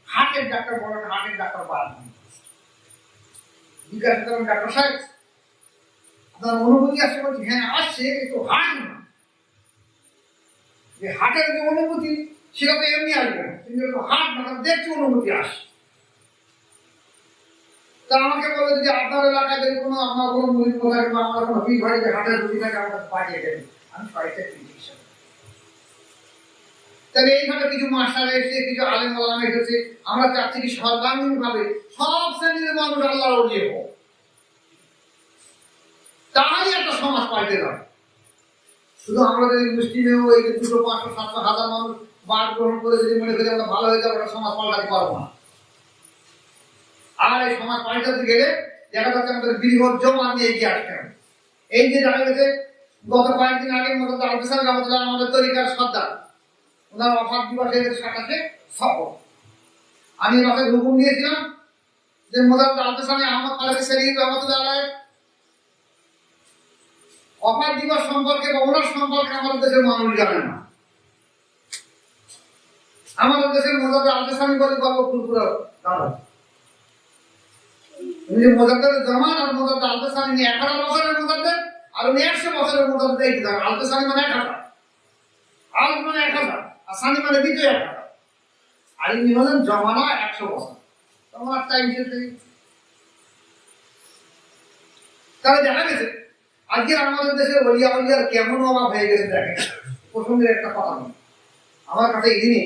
হার্টের ডাক্তার, বড় একটা হার্টের ডাক্তার পাওয়া জিজ্ঞাসা করেন, ডাক্তার সাহেব আপনার অনুভূতি আসছে? বলছি হ্যাঁ আসছে, কিন্তু হার্ট না। যে হার্টের যে অনুভূতি সেটা তো এমনি আসবে না, কিন্তু হার্ট না, দেখছি অনুভূতি আসে। তা আমাকে বলে যে আপনার এলাকায় যদি কোনো আপনার কোনো মুড়ি কোথায় বা আমার কোনো ভিড় হয় যে হাটের রুগী থাকে আমার কাছে পাঠিয়ে দেবেন, আমি বাড়িতে চিকিৎসা। তাহলে এইভাবে কিছু মাস্টার এসেছে, কিছু আলেম ওলামা এসেছে, আমরা চাচ্ছি কি সর্বাঙ্গীন ভাবে সব শ্রেণীর মানুষ আল্লাহর ওলি হোক, তাই একটা সমাজ পাল্টে যাবে। শুধু আমরা যদি মুসলিমেও এই যে 200, 500, 700, 1000 মানুষ বাদ গ্রহণ করে যদি মনে করি আমরা ভালো হয়ে যাবো, ওটা সমাজ পাল্টাতে পারবো না। আর এই সমাজ পাল্টাতে গেলে দেখা যাচ্ছে আমাদের বৃহৎ জমা নিয়ে এগিয়ে আসতে হবে। এই যে দেখা গেছে গত কয়েকদিন আগে মতো আলফিসার রহমতুল্লাহ আমাদের তরিকার সর্দার, ওনার অফার দিবসের 27 সফর, আমি রাতে হুকুম দিয়েছিলাম যে মোজাদ্দেদ আলফিসানি আহমদ ফারুকী শরীফ রহমতুল্লাহ অফার দিবস সম্পর্কে বা ওনার সম্পর্কে আমাদের দেশের মানুষ জানে না। আমাদের দেশের মোজাদ্দেদ আলফিসানি বলে গল্প ফুলপুরা দাদা, মোজাদ্দেদের জামান আর মোজাদ্দেদ আলফিসানি 11 বছরের মোজাদ্দেদ, আর উনি 100 বছরের মোজাদ্দেদ। এই জানেন আলফিসানি মানে 1000, আলফ মানে 1000, আর সানি মানে দ্বিতীয় 1000, আর ইনি হলেন জমানা 100 বছর। তোমার টাইম শেষ হয়ে গেছে। তাহলে দেখা গেছে আজকে আমাদের দেশের ওলিয়া ওলিয়ার কেমন অভাব হয়ে গেছে। দেখেন প্রসঙ্গের একটা কথা নেই, আমার কাছে এদিনে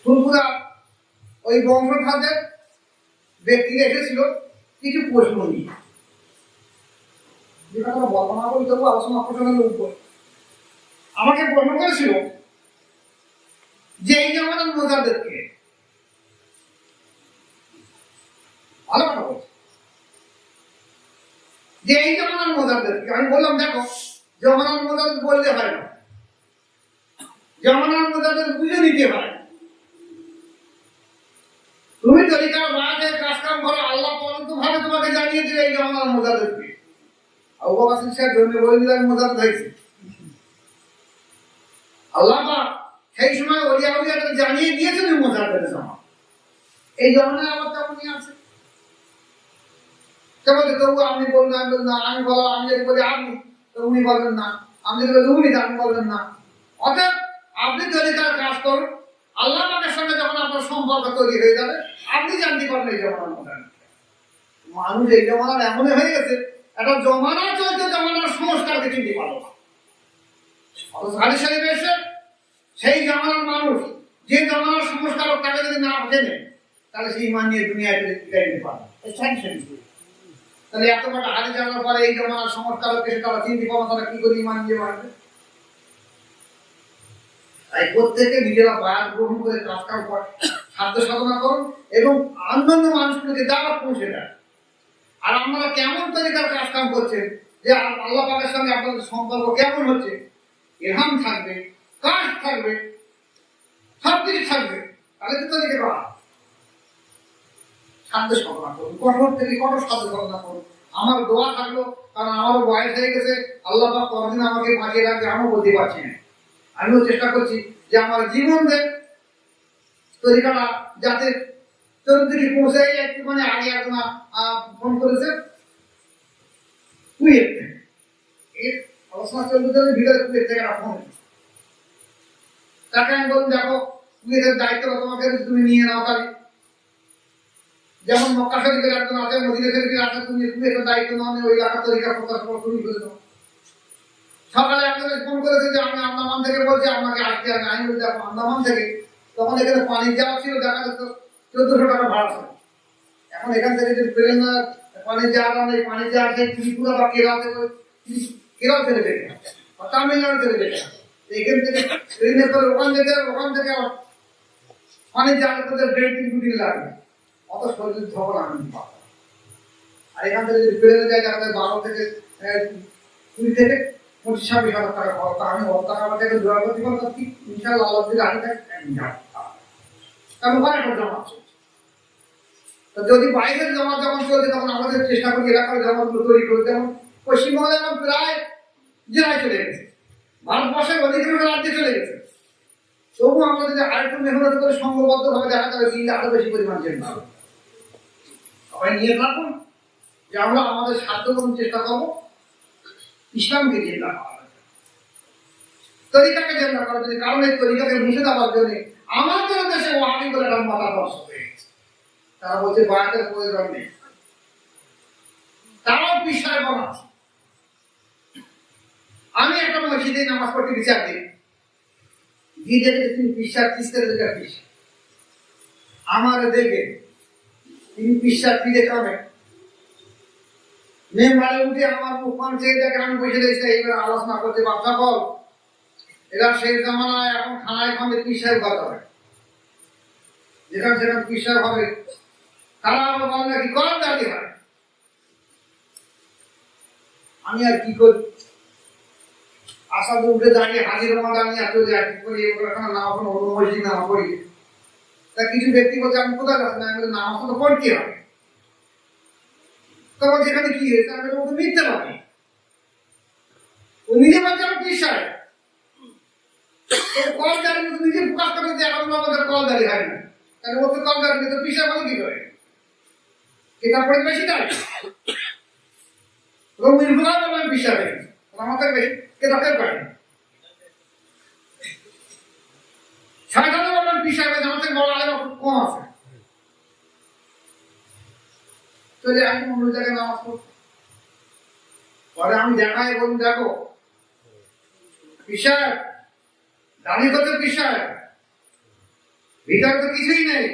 ফুলপুরা ওই বংশখাদের ব্যক্তিরা এসেছিল কিছু প্রশ্ন নিয়ে, যেটা আমরা বর্ণনা করি তবু আলোচনা প্রসঙ্গের উপর। আমাকে প্রশ্ন করেছিল যে এই জামানার মোজাদ্দেদকে, ভালো কথা বলছে, যে এই জামানার মোজাদ্দেদকে। আমি বললাম দেখো জামানার মোজাদ্দেদ বলতে হয় না, জামানার মোজাদ্দেদ বুঝে নিতে হয়। তুমি তরিকার বায়াতের কাজকাম করো, আল্লাহ পরন্ত ভাবে তোমাকে জানিয়ে দিবে এই জামানার মোজাদ্দেদকে। আবু বকর সিদ্দিক সাহেব জন্মে বলে দিলেন মোজাদ্দেদ হয়েছে। আল্লাহ পাক সেই সময় ওলিয়া ওলিয়াকে জানিয়ে দিয়েছেন মোজাদ্দেদের জামান। এই জামানায় আমার তেমনই আছে। তবু আপনি বলবেন না, আমি বলো, আমি যদি বলি আপনি তো উনি বলবেন না, আমি যদি বলি উনি আপনি বলবেন না। অর্থাৎ আপনি তরিকার কাজ করুন, আল্লাহ পাকের সঙ্গে যখন আপনার সম্পর্ক তৈরি হয়ে যাবে আপনি জানতে পারবেন এই জমানার মধ্যে। মানুষ এই জমানার এমনই হয়ে গেছে, একটা জমানা চলতে জমানার সংস্কারকে চিনতে পারো না। হাদিস শরীফে এসে সেই জমানার মানুষ যে জমানার সংস্কারক তাকে যদি না জেনে, তাহলে সেই ইমান নিয়ে দুনিয়ায় দিতে পারবে। তাহলে এত কটা হাদিস জানার পরে এই জমানার সংস্কারককে তারা চিনতে পারবে, তারা কি করে ইমান নিয়ে বাড়বে? তাই প্রত্যেকে নিজেরা বায়াত গ্রহণ করে কাজকাম করে সাধ্য সাধনা করুন এবং অন্যান্য মানুষগুলোকে দাওয়াত পৌঁছে দেয়। আর আপনারা কেমন তরিকার কাজকাম করছেন, যে আল্লাহ পাকের সঙ্গে আপনাদের সম্পর্ক কেমন হচ্ছে, ইলহাম থাকবে, কাজ থাকবে, সব কিছু থাকবে, তাহলে তো তরিকা করা। সাধ্য সাধনা করুন, কঠোর থেকে কঠোর সাধ্য সাধনা করুন। আমার দোয়া থাকলো, কারণ আমারও বয়স হয়ে গেছে, আল্লাহ পাক কতদিন আমাকে বাঁচিয়ে রাখবে আমিও বলতে পারছি না। আমিও চেষ্টা করছি যে আমার জীবনের তরিকাটা যাতে চতুর্দিকে পৌঁছে। একটুখানি আগে একজন ফোন করেছে কুয়েত থেকে, এর আলোচনা চলতে চলতে ভিতরে কুয়েত থেকে একটা ফোন। তাকে আমি বললাম, দেখো কুয়েতের দায়িত্ব তোমাকে তুমি নিয়ে নাও, তাহলে যেমন মক্কা শরীফের একজন আছে, মদিনা শরীফের আছে, তুমি কুয়েতের দায়িত্ব নাও, ওই এলাকার তরিকা প্রকাশ করা শুরু করে দাও। সকালে একজন ফোন করেছে যে আমি আন্দামান থেকে বলছি, আপনাকে আসতে হবে। আমি বলছি দেখো আন্দামান থেকে, তখন এখানে পানি যাওয়া ছিল, দেখা যেত 1400 টাকা ভাড়া ছিল। এখন এখান থেকে যদি প্লেন পানি যাওয়া নেই, পানি যাওয়া আছে ত্রিপুরা বা কেরল থেকে, কেরল থেকে দেখে বা তামিলনাড়ু থেকে দেখে, এখান থেকে ট্রেনে করে ওখান থেকে পানি যাওয়া তোদের 1.5-2 দিন লাগবে। অত শরীর ধকল আমি পাবো। আর এখান থেকে যদি প্লেনে যায়, দেখা যায় 12 থেকে 20 থেকে 25-26 হাজার টাকা খরচ। আমি অত টাকা আমার থেকে জোগাড় করতে পারতাম কি, ইনশাআল্লাহ আল্লাহ যদি আগে থাকে কারণ ওখানে একটা জমা চলছে। তো যদি বাইরের জমা যখন চলছে, তখন আমাদের চেষ্টা করি এলাকার জমাগুলো তৈরি করে। যেমন পশ্চিমবঙ্গে এখন প্রায় জেলায় চলে গেছে, ভারতবর্ষের অধিকাংশ রাজ্যে চলে গেছে। তবু আমরা যদি আরেকটু মেহনত করে সংঘবদ্ধ ভাবে দেখা যাবে দিনটা আরো বেশি পরিমাণ চেষ্টা হবে। সবাই নিয়ে থাকুন যে আমরা আমাদের সাধ্যমতো চেষ্টা করবো ইসলামকে জিন্দা করার, তরিকাকে জিন্দা করার জন্য। কারণ এই তরিকাকে মুছে দেওয়ার জন্য আমাদের দেশে ওয়াহাবি বলে একটা মতাদর্শ হয়ে গেছে। তারা বলছে বায়াতের প্রয়োজন নেই, তারাও বিশ্বাস বানাচ্ছে। আমি একটা মসজিদে নামাজ পড়তে বিচার দিই, দিয়ে দেখে তিনি বিশ্বাস কিস্তের দিকে পিস আমার দেখে তিনি বিশ্বাস ফিরে কামে মেম্বারে উঠে আমার মুখপান চেয়ে দেখে আমি বসে রয়েছে। এইবার আলোচনা করতে বাচ্চা বল, এরা শেষ জামানায় এখন খানায় খামে পিসার কথা হয়, যেখানে সেখানে পিসার হবে। তারা আবার বলে নাকি কর দাঁড়িয়ে হয়। আমি আর কি করি, আসাদ উঠে দাঁড়িয়ে হাজির মাদা নিয়ে চলে যায়, কি করি এখানে নাম কোনো অন্য মসজিদ নামা পড়ি। তা কিছু ব্যক্তি বলছে আমি কোথায় যাচ্ছি না, আমি নামাজ তো পড়তে হবে। তখন সেখানে কি হয়েছে, আমি তো মিথ্যে পারি। ও নিজে বলছে আমি পিসায় কল দাঁড়িয়ে নিজে প্রকাশ করে যে এখন আমাদের কল দাঁড়িয়ে হয় না, তাহলে ওকে কল দাঁড়িয়ে তো পিসা বলে কি করে, এটা পড়ে বেশি দাঁড়িয়ে রঙিন ভুলা বলবেন পিসা হয়ে আমাদের বেশি কে তাকে পারে সাধারণ বলবেন পিসা হয়ে আমাদের বড় আগে কম আছে। চলে আমি অন্য জায়গায় নামাজ পড়তে, পরে আমি দেখাই বলুন দেখো পিসা দাঁড়িয়ে করতে পিসা ভিতরে তো কিছুই নেই,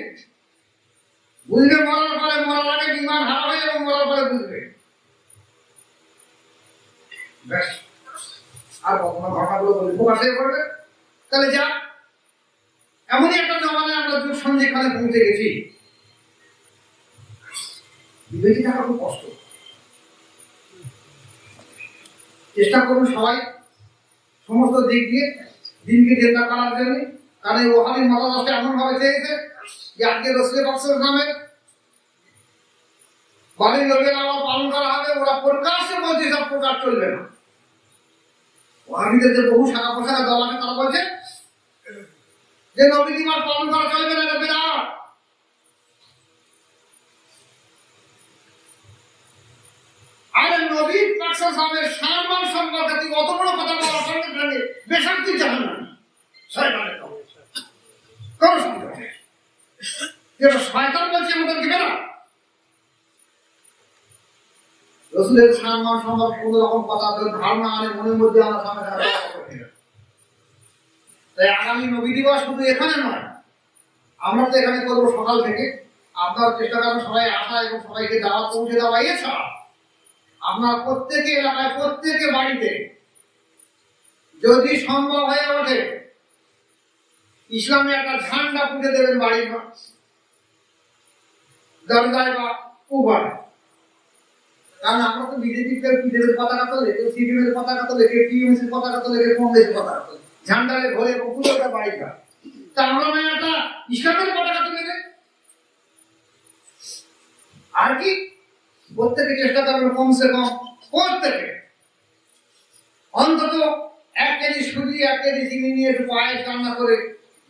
বুঝবে মরার পরে, মরার আগে বিমান হারা হয়ে এবং মরার পরে বুঝবে। ব্যাস আর কখনো ঘটনাগুলো বলি প্রকাশ হয়ে পড়বে। তাহলে যা এমনই একটা জমানায় আমরা যুগ সন্ধিক্ষণে পৌঁছে গেছি, বিবেচি থাকা খুব কষ্ট। চেষ্টা করুন সবাই সমস্ত দিক দিয়ে দিনকে জেন্দা করার জন্য। কারণ এই ওহাবি মতাদর্শ এমন ভাবে চেয়েছে যে আজকে রসুল পাকের নামে বাড়ির লোকের আবার পালন করা হবে, ওরা প্রকাশ্যে বলছে সব প্রকাশ চলবে না। ওহাবিদের যে বহু শাখা প্রশাখা দল আছে তারা বলছে যে নবীদিমার পালন করা চলবে না, এটা বিরাট। আরে নবী পাক সাল্লাল্লাহু সম্মান সম্পর্কে তুই অত বড় কথা বলার সঙ্গে সঙ্গে বেশান্তি জাহান্নামী শয়তানের কথা কোন সন্দেহ নেই। যেটা শয়তান বলছে ওদের দিবে না। রসুলের সম্মান সম্পর্কে কোন রকম কথা ধারণা আনে মনের মধ্যে আমার সামনে থাকবে। তাই আগামী নবী দিবস শুধু এখানে নয়, আমরা তো এখানে করবো সকাল থেকে। আপনার চেষ্টা করবেন সবাই আসা এবং সবাইকে দাওয়াত পৌঁছে দেওয়া। এছাড়া আপনার প্রত্যেকে এলাকায় প্রত্যেকে বাড়িতে যদি সম্ভব হয়ে ওঠে ইসলামে একটা ঝান্ডা পুঁতে দেবেন বাড়ির দরজায় বা উপায়। কারণ আমরা তো বিজেপি বিজেপির পতাকা তোলে, কেউ সিপিএমের পতাকা তোলে, কেউ টিএমসির পতাকা তোলে, কেউ কংগ্রেসের পতাকা তোলে, ঝান্ডারে ঘরে পুরোটা বাড়িটা। তা আমরা একটা ইসলামের পতাকা তুলে দেয়, আর কি প্রত্যেকে চেষ্টা করবেন কমসে কম প্রত্যেকে অন্তত 1 কেজি সুজি 1 কেজি চিনি নিয়ে একটু পায়েস রান্না করে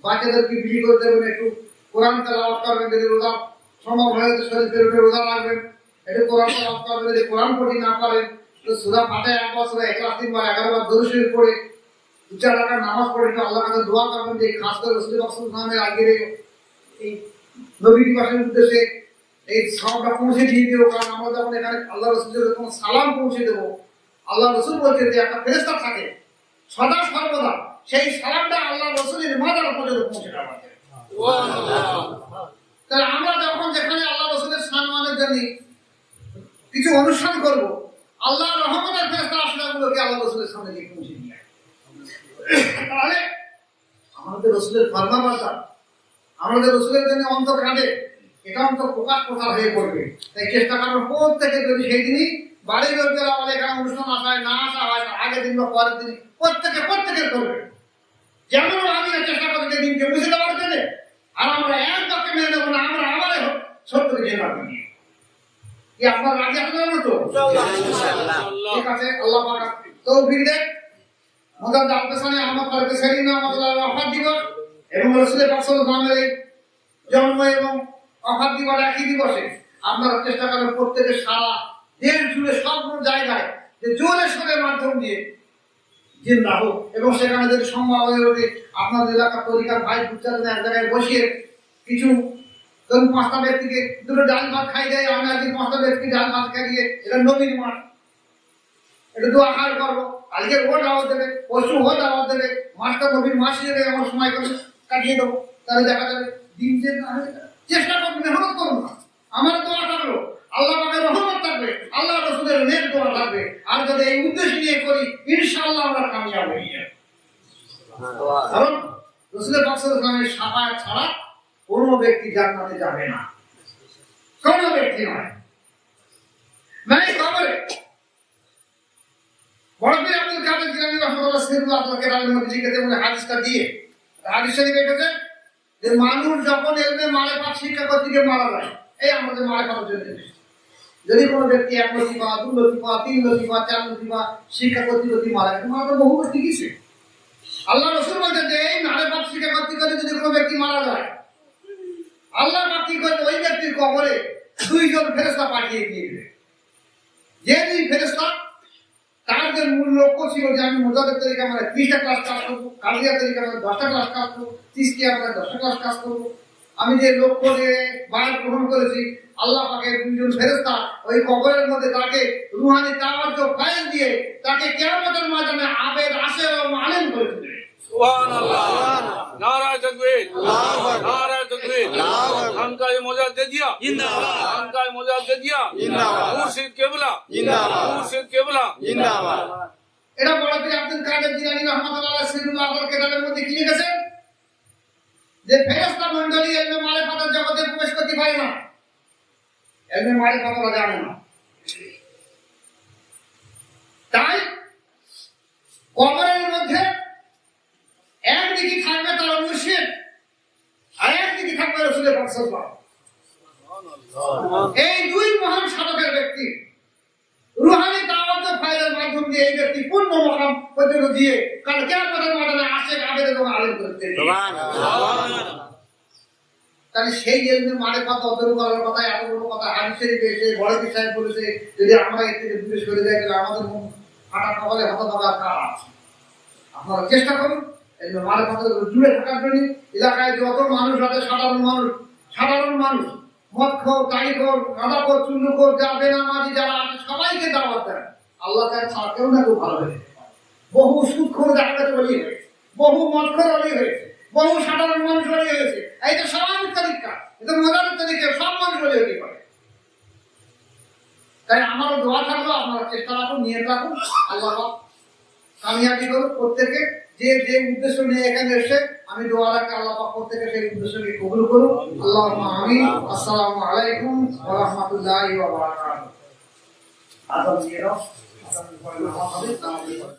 বাচ্চাদেরকে বিক্রি করে দেবেন, একটু কোরআন তেলাওয়াত করবেন, যদি রোজা সম্ভব হয় তো শরীর উঠে রোজা রাখবেন, একটু কোরআন তেলাওয়াত করবেন, যদি কোরআন পড়ি না পারেন তো সূরা ফাতিহা 1 বার সূরা ইখলাস 3 বার 11 বার দরুদ শরীফ পড়ে 2-4 রাকাত নামাজ পড়ে একটু আল্লাহর কাছে দোয়া করবেন যে খাস করে রাসূল সাল্লাল্লাহু আলাইহি ওয়াসাল্লামের আগের এই নবী দিবসের উদ্দেশ্যে এই সবটা পৌঁছে দিয়ে দিও। কারণ আমরা যখন এখানে আল্লাহ রাসূলের যখন সালাম পৌঁছে দেবো, আল্লাহ রাসূল বলছেন যে একটা ফেরেশতা থাকে সদা সর্বদা সেই সালামটা আল্লাহ রাসূলের মাথার পর্যন্ত পৌঁছে দেওয়া। তাহলে আমরা যখন যেখানে আল্লাহ রাসূলের সম্মানের জন্য কিছু অনুষ্ঠান করব, আল্লাহর রহমতের ফেরেশতা আসলে ওগুলোকে আল্লাহ রাসূলের সামনে গিয়ে পৌঁছে দিয়ে তাহলে আমাদের রাসূলের ফরমাবার্তা, আমাদের রাসূলের জন্য অন্তর কাঁদে, এটা অন্তর প্রকাশ হয়ে পড়বে। তাই চেষ্টা করবো প্রত্যেকে যদি সেই দিনই বাড়ির লোকদের আমাদের এখানে অনুষ্ঠান আসায় না আসা হয় আগের দিন বা পরের দিন প্রত্যেকের করবে। যেমন আমি চেষ্টা করি যে দিনকে মুছে দেওয়ার জন্য, আর আমরা এক বাক্যে মেনে নেবো না, আমরা আবার সত্যকে জেনে রাখবো কি আপনার রাজি আসলে না তো? ঠিক আছে, আল্লাহ পাক তৌফিক দেন। মজার জাল পেছনে আহমদ ফারুক সেলিম আমাদের ওয়াফাত দিবস এবং রাসূলের পাক সাল্লাল্লাহু আলাইহি ওয়াসাল্লামের জন্ম এবং ওয়াফাত দিবস একই দিবসে আপনারা চেষ্টা করবেন প্রত্যেকের সারা দেশ জুড়ে সব জায়গায় যে জোরে সোরের মাধ্যম দিয়ে জিন্দা হোক, এবং সেখানে যদি সম্ভব হয়ে ওঠে আপনাদের এলাকার তরিকার ভাই বুচ্চাদের এক জায়গায় বসিয়ে কিছু ধরুন 5টা ব্যক্তিকে দুটো ডাল ভাত খাই দেয়, আমি একদিন 5টা ব্যক্তি ডাল ভাত খাইয়ে এটা নবীর মাঠ, এটা দোয়া খাল করবো, কালকে ও দাওয়াত দেবে, পরশু ও দাওয়াত দেবে, মাছটা নবীর মাছ হিসেবে আমার সময় করে কাটিয়ে দেবো। তাহলে দেখা যাবে দিন যে চেষ্টা করবো, মেহনত করবো না, আমার দোয়া থাকলো আল্লাহ পাকের রহমত থাকবে, আল্লাহ রাসূলের নেক দোয়া থাকবে। আর যদি এই উদ্দেশ্য নিয়ে করি ইনশাআল্লাহ আমরা কামিয়াব হয়ে যাব। কারণ রাসূলের পাক সাল্লাল্লাহু আলাইহি ওয়াসাল্লামের শাফাআত ছাড়া কোনো ব্যক্তি জান্নাতে যাবে না, কোনো ব্যক্তি নয়। মানে কবরে বড় পীর আব্দুল কাদের জিলানী রাহিমাহুল্লাহ সিরুল্লাহ কেরামের মধ্যে লিখেছে বলে হাদিসটা দিয়ে হাদিস শরীফে এসেছে যে মানুষ যখন এলমে মারিফাত শিক্ষা করতে গিয়ে মারা যায়, এই আমাদের মারিফাতের জন্য যদি কোনো ব্যক্তি 1 লতিফা 2 লতিফা 3 লতিফা 4 লতিফা শিক্ষা করতে মারা যায়, মারা তো বহু ব্যক্তি গেছে। আল্লাহ রাসূল বলেন যে এই মারিফাত শিক্ষা করতে যদি কোনো ব্যক্তি মারা যায়, আল্লাহ পাক কি করে ওই ব্যক্তির কবরে 2 জন ফেরেশতা পাঠিয়ে দিয়ে দেবে। যে দুই ফেরেশতা তার যে মূল লক্ষ্য ছিল যে আমি মুজাদ্দিদ তরিকা মানে 20টা ক্লাস কাজ করবো, কাদিয়া তরিকা মানে 10টা ক্লাস কাজ করবো, চিশতিয়া মানে 10টা ক্লাস কাজ করবো, আমি যে লক্ষ্য নিয়ে বায়াত গ্রহণ করেছি, আল্লাহ পাকের 2 জন ফেরেশতা ওই কবরের মধ্যে তাকে রুহানি তাওয়াজ্জুহ ফায়েজ দিয়ে তাকে কিয়ামতের ময়দানে আবেদ আসের ও আলেম করে দিবে। সুবহানাল্লাহ, নারায়ে তাকবীর, নারায়ে তাকবীর, খানকায়ে মুজাদ্দিদিয়া জিন্দাবাদ, খানকায়ে মুজাদ্দিদিয়া জিন্দাবাদ, মুর্শিদ কিবলা জিন্দাবাদ, মুর্শিদ কিবলা জিন্দাবাদ। এটা বড় পীর আব্দুল কাদের জিলানী রাহমাতুল্লাহ আলাইহি সিরুল্লাহ কেতাবের মধ্যে কি লিখেছেন যে ফেরেশতা মণ্ডলী ইলমে মারিফাতের জগতে প্রবেশ করতে পারে না, ইলমে মারিফাত ওরা জানে না। তাই কবরের মধ্যে একদিকে থাকবে তার মুর্শিদ আর একদিকে থাকবে রাসূলের পাক সাল্লাল্লাহু আলাইহি ওয়াসাল্লাম। এই দুই মহান সাধকের ব্যক্তি রুহানি তাওয়াজ্জুহ ফায়দার মাধ্যম দিয়ে এই ব্যক্তি পূর্ণ মাকাম পর্যন্ত দিয়ে কাল কিয়ামতের ময়দানে আশিক আবেদ এবং আলেম করে দেবে। সুবহানাল্লাহ। তাহলে সেই ইলমে মারিফাত অর্জন করার কথা, এত বড় কথা হাদিস শরীফে এসে বড় পীর সাহেব বলেছে, যদি আমরা এর থেকে দূরে সরে যাই তাহলে আমাদের মন ফাটা কপালে হতভাগা কার আছে। আপনারা চেষ্টা করুন ইলমে মারিফাতের জুড়ে থাকার জন্য। এলাকায় যত মানুষ আছে সাধারণ মানুষ মদখোর, তারিখোর, গাঁদাখোর, চুল্লুখোর, যা বেনামাজি যারা আছে সবাইকে দাওয়াত দেন। আল্লাহ তাআলা ছাড়া কেউ না কেউ ভালো হয়েছে। বহু সুদখোর দেখা গেছে ওলি হয়েছে, বহু মদখোর ওলি হয়েছে, বহু সাধারণ মানুষ ওলি হয়েছে। এই তো স্বাভাবিক তরিকা, এটা মজার তরিকা, সব মানুষ ওলি হতে পারে। তাই আমারও দোয়া থাকলো, আপনারা চেষ্টা রাখুন, নিয়ে রাখুন, আল্লাহ কামিয়াবি করুন প্রত্যেকে। যে যে উদ্দেশ্য নিয়ে এখানে এসে আমি দোয়া রাখি, আল্লাহ পাক প্রত্যেকে সেই উদ্দেশ্যকে কবুল করুন। আল্লাহুম্মা আমিন। আসসালামু আলাইকুম ওয়া রাহমাতুল্লাহি ওয়া বারাকাতুহু। আদাব নিয়ে নাও, আদাব করে নাও,